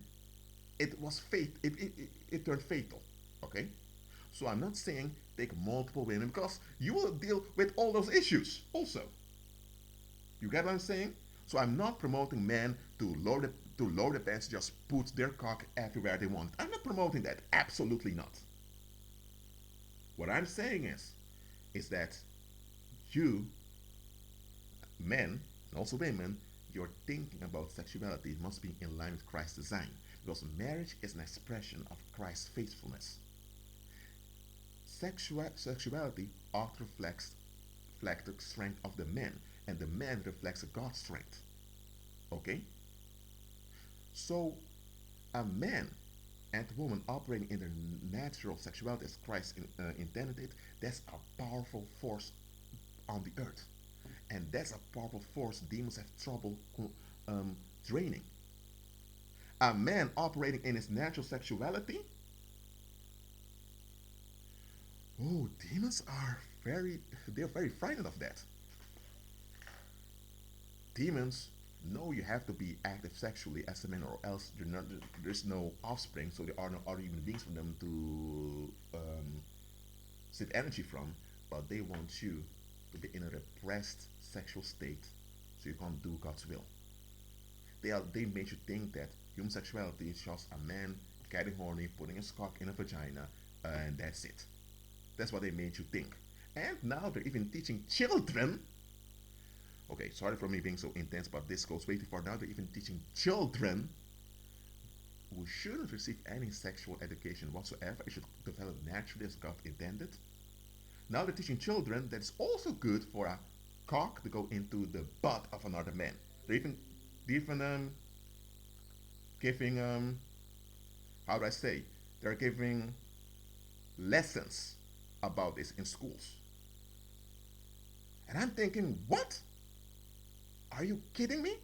it was it turned fatal. Okay? So I'm not saying take multiple women because you will deal with all those issues also. You get what I'm saying? So I'm not promoting men to lower the pants, just put their cock everywhere they want. I'm not promoting that. Absolutely not. What I'm saying is that you, men, and also women, your thinking about sexuality must be in line with Christ's design. Because marriage is an expression of Christ's faithfulness. sexuality ought to reflect the strength of the man, and the man reflects God's strength. Okay? So, a man and woman operating in their natural sexuality as Christ intended it, that's a powerful force on the earth. And that's a powerful force demons have trouble draining. A man operating in his natural sexuality, oh, demons are they're very frightened of that. Demons know you have to be active sexually as a man, or else there's no offspring, so there are no other human beings for them to save energy from. But they want you to be in a repressed sexual state, so you can't do God's will. They made you think that human sexuality is just a man getting horny, putting his cock in a vagina, and that's it. That's what they made you think. And now they're even teaching children. Okay, sorry for me being so intense, but this goes way too far. Now they're even teaching children who shouldn't receive any sexual education whatsoever. It should develop naturally as God intended. Now they're teaching children that it's also good for a cock to go into the butt of another man. They're even giving how do I say? They're giving lessons about this in schools. And I'm thinking, what? Are you kidding me?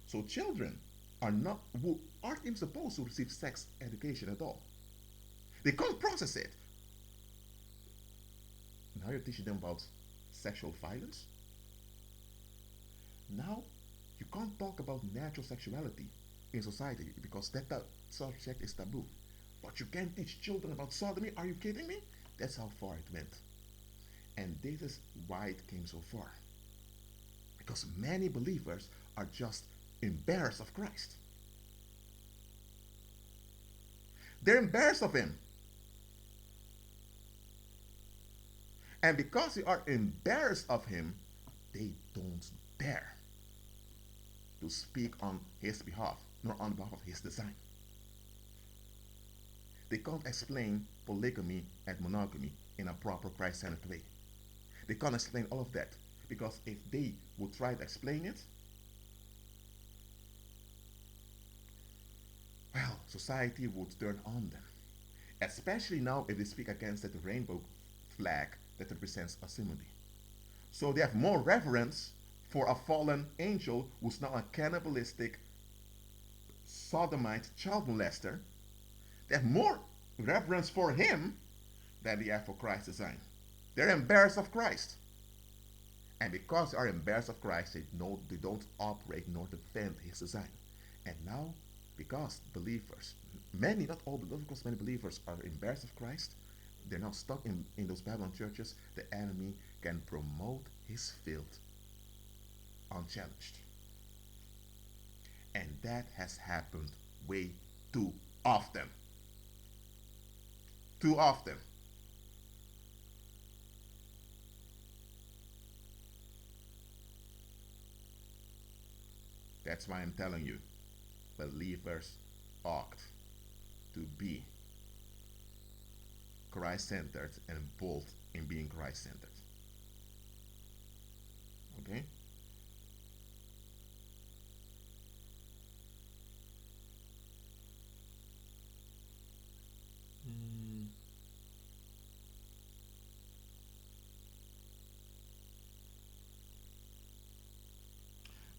So children are not who aren't even supposed to receive sex education at all. They can't process it. Now you're teaching them about sexual violence. Now you can't talk about natural sexuality in society because that subject is taboo. But you can't teach children about sodomy? Are you kidding me? That's how far it went. And this is why it came so far. Because many believers are just embarrassed of Christ. They're embarrassed of Him. And because they are embarrassed of Him, they don't dare to speak on His behalf, nor on behalf of His design. They can't explain polygamy and monogamy in a proper Christ-centered way. They can't explain all of that, because if they would try to explain it, well, society would turn on them. Especially now if they speak against that rainbow flag that represents a simile. So they have more reverence for a fallen angel who's now a cannibalistic, sodomite child molester. They have more reverence for him than they have for Christ's design. They're embarrassed of Christ. And because they are embarrassed of Christ, they don't operate nor defend His design. And now, because believers, many, not all, but because many believers are embarrassed of Christ, they're now stuck in those Babylon churches, the enemy can promote his filth unchallenged. And that has happened way too often. Too often. That's why I'm telling you, believers ought to be Christ-centered and bold in being Christ-centered. Okay?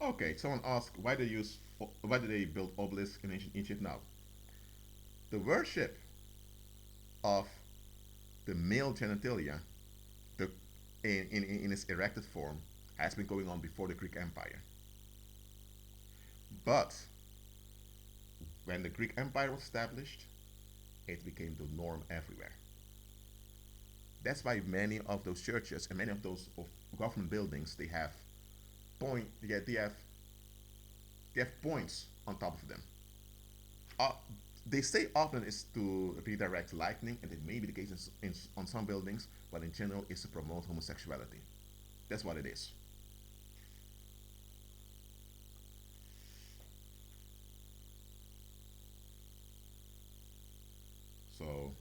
Okay, someone asked why did they build obelisks in ancient Egypt? Now, the worship of the male genitalia, the in its erected form, has been going on before the Greek Empire. But when the Greek Empire was established, it became the norm everywhere. That's why many of those churches and many of those government buildings they have points on top of them. Uh, they say often is to redirect lightning, and it may be the case on some buildings, but in general, it's to promote homosexuality. That's what it is. So,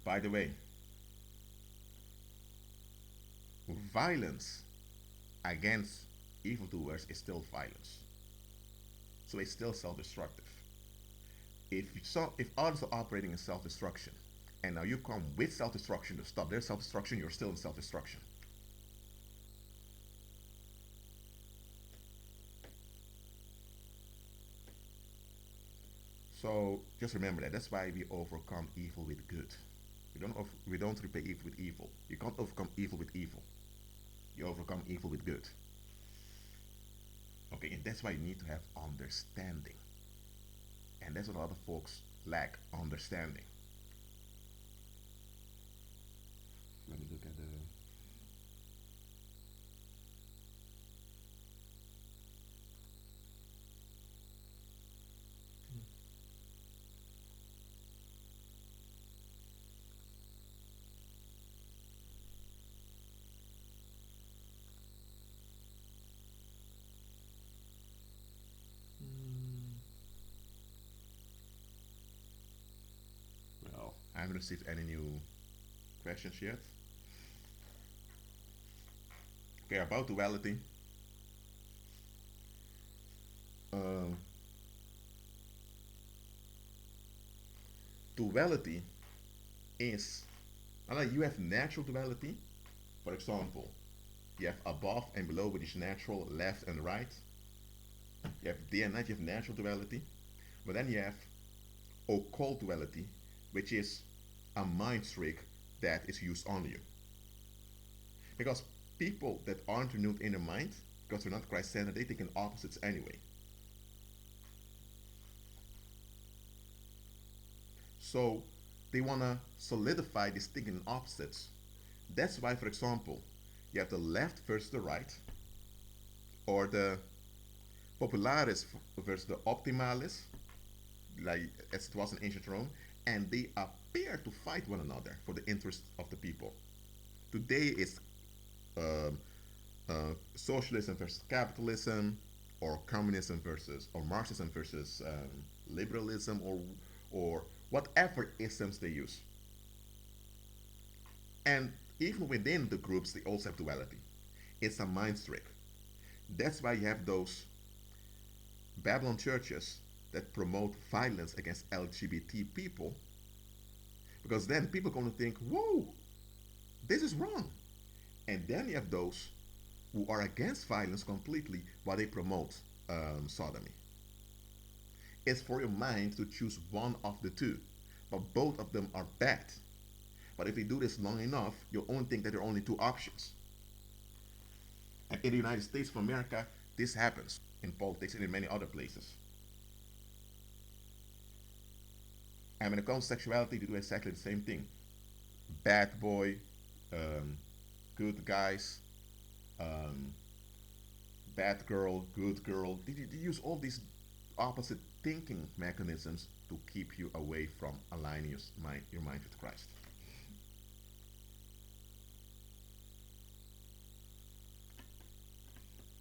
By the way, violence against evildoers is still violence. So it's still self-destructive. If others are operating in self-destruction, and now you come with self-destruction to stop their self-destruction, you're still in self-destruction. So just remember that. That's why we overcome evil with good. We don't repay evil with evil. You can't overcome evil with evil. You overcome evil with good. Okay, and that's why you need to have understanding. And that's what a lot of folks lack, understanding. Let me look at the. Well, I haven't received any new questions yet. Okay, about duality. Um, Duality is, like you have natural duality. For example, you have above and below, which is natural, left and right. You have day and night, you have natural duality. But then you have occult duality, which is a mind trick that is used on you. Because people that aren't renewed in their mind, because they're not Christ centered, they think in opposites anyway. So they want to solidify this thinking in opposites. That's why, for example, you have the left versus the right, or the popularis versus the optimalis, like as it was in ancient Rome, and they appear to fight one another for the interest of the people. Today it's um, socialism versus capitalism, or communism versus, or Marxism versus liberalism, or whatever isms they use. And even within the groups, they also have duality. It's a mind trick. That's why you have those Babylon churches that promote violence against LGBT people, because then people are going to think, whoa, this is wrong. And then you have those who are against violence completely while they promote sodomy. It's for your mind to choose one of the two, but both of them are bad. But if you do this long enough, you'll only think that there are only two options. And in the United States of America, this happens in politics and in many other places. And when it comes to sexuality, they do exactly the same thing. Bad boy, um, good guys, um, bad girl, good girl. They use all these opposite thinking mechanisms to keep you away from aligning your mind with Christ.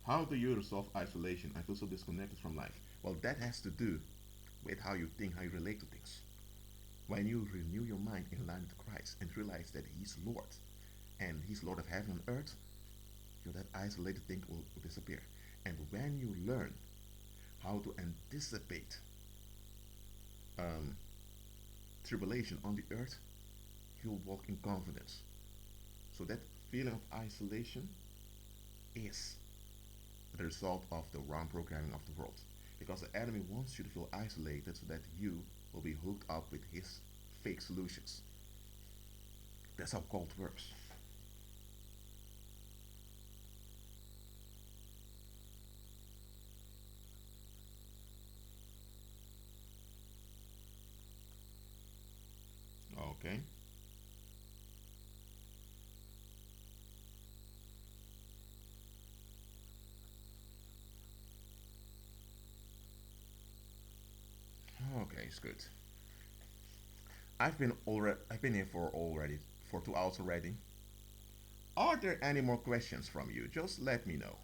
How do you resolve isolation? I feel so disconnected from life. Well, that has to do with how you think, how you relate to things. When you renew your mind in line with Christ and realize that He's Lord and He's Lord of heaven and earth, that isolated thing will disappear. And when you learn how to anticipate um, tribulation on the earth, you'll walk in confidence. So that feeling of isolation is the result of the wrong programming of the world. Because the enemy wants you to feel isolated so that you will be hooked up with his fake solutions. That's how cult works. Okay. Okay, it's good. I've been here for 2 hours already. Are there any more questions from you? Just let me know.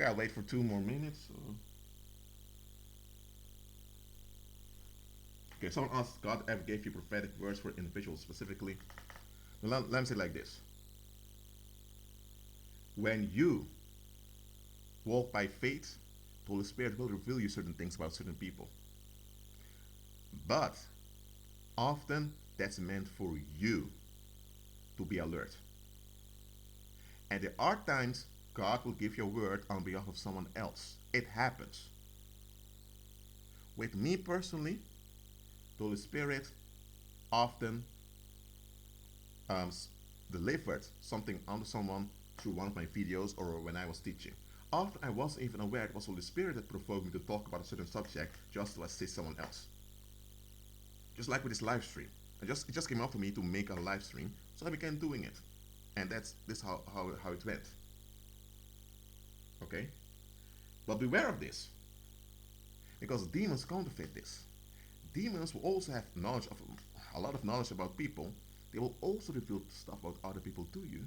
Okay, I'll wait for 2 more minutes. Okay, someone asked, God ever gave you prophetic words for individuals specifically? Well, let me say it like this. When you walk by faith, the Holy Spirit will reveal you certain things about certain people. But often that's meant for you to be alert. And there are times God will give you a word on behalf of someone else. It happens. With me personally, the Holy Spirit often um, delivered something onto someone through one of my videos or when I was teaching. Often I wasn't even aware it was Holy Spirit that provoked me to talk about a certain subject just to assist someone else. Just like with this live stream. It just came up for me to make a live stream, so I began doing it. And that's this how it went. Okay? But beware of this. Because demons counterfeit this. Demons will also have knowledge of a lot of knowledge about people. They will also reveal stuff about other people to you.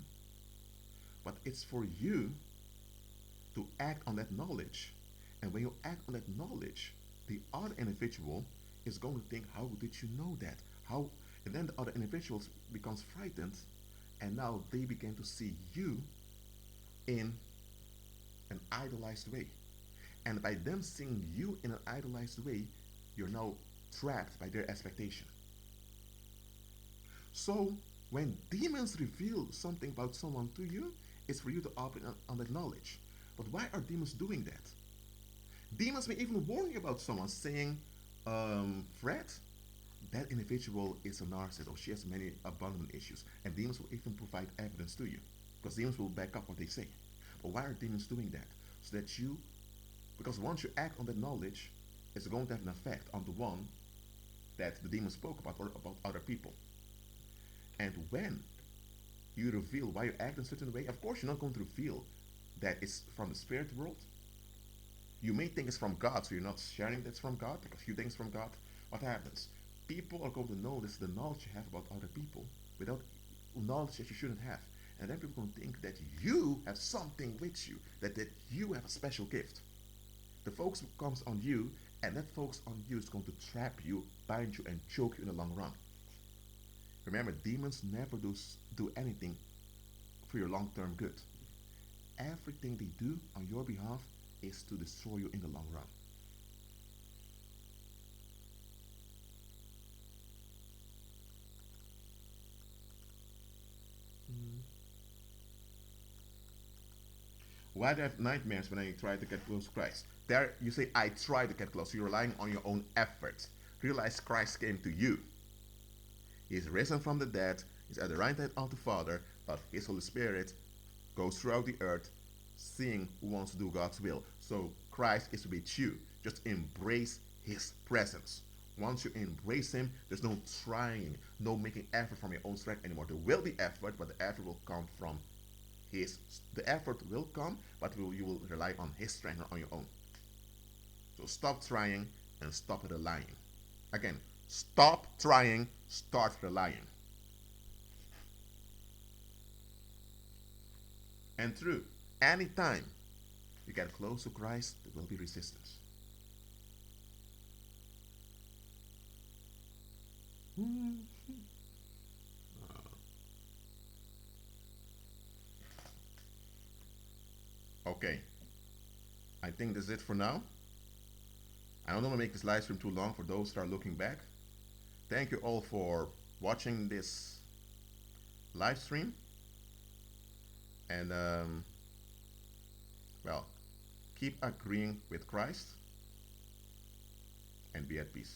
But it's for you to act on that knowledge. And when you act on that knowledge, the other individual is going to think, how did you know that? How? And then the other individual becomes frightened, and now they begin to see you in an idolized way. And by them seeing you in an idolized way, you're now trapped by their expectation. So when demons reveal something about someone to you, it's for you to open on that knowledge. But why are demons doing that? Demons may even warn you about someone, saying, Fred, that individual is a narcissist or she has many abandonment issues. And demons will even provide evidence to you, because demons will back up what they say. But why are demons doing that? So that you, because once you act on that knowledge, it's going to have an effect on the one that the demon spoke about or about other people. And when you reveal why you act in a certain way, of course you're not going to reveal that it's from the spirit world. You may think it's from God, so you're not sharing that's from God, like a few things from God. What happens? People are going to notice the knowledge you have about other people without knowledge that you shouldn't have. And then people are going to think that you have something with you, that you have a special gift. The focus comes on you, and that focus on you is going to trap you, bind you, and choke you in the long run. Remember, demons never do anything for your long-term good. Everything they do on your behalf is to destroy you in the long run. Why do I have nightmares when I try to get close to Christ? There you say, I try to get close. You're relying on your own efforts. Realize Christ came to you. He is risen from the dead. He's at the right hand of the Father. But His Holy Spirit goes throughout the earth, seeing who wants to do God's will. So Christ is with you. Just embrace His presence. Once you embrace Him, there's no trying, no making effort from your own strength anymore. There will be effort, but the effort will come from His. The effort will come, but you will rely on His strength, not on your own. So stop trying and stop relying. Again, stop trying, start relying. And true, anytime you get close to Christ, there will be resistance. Okay, I think that's it for now. I don't want to make this live stream too long for those that are looking back. Thank you all for watching this live stream. And, well, keep agreeing with Christ and be at peace.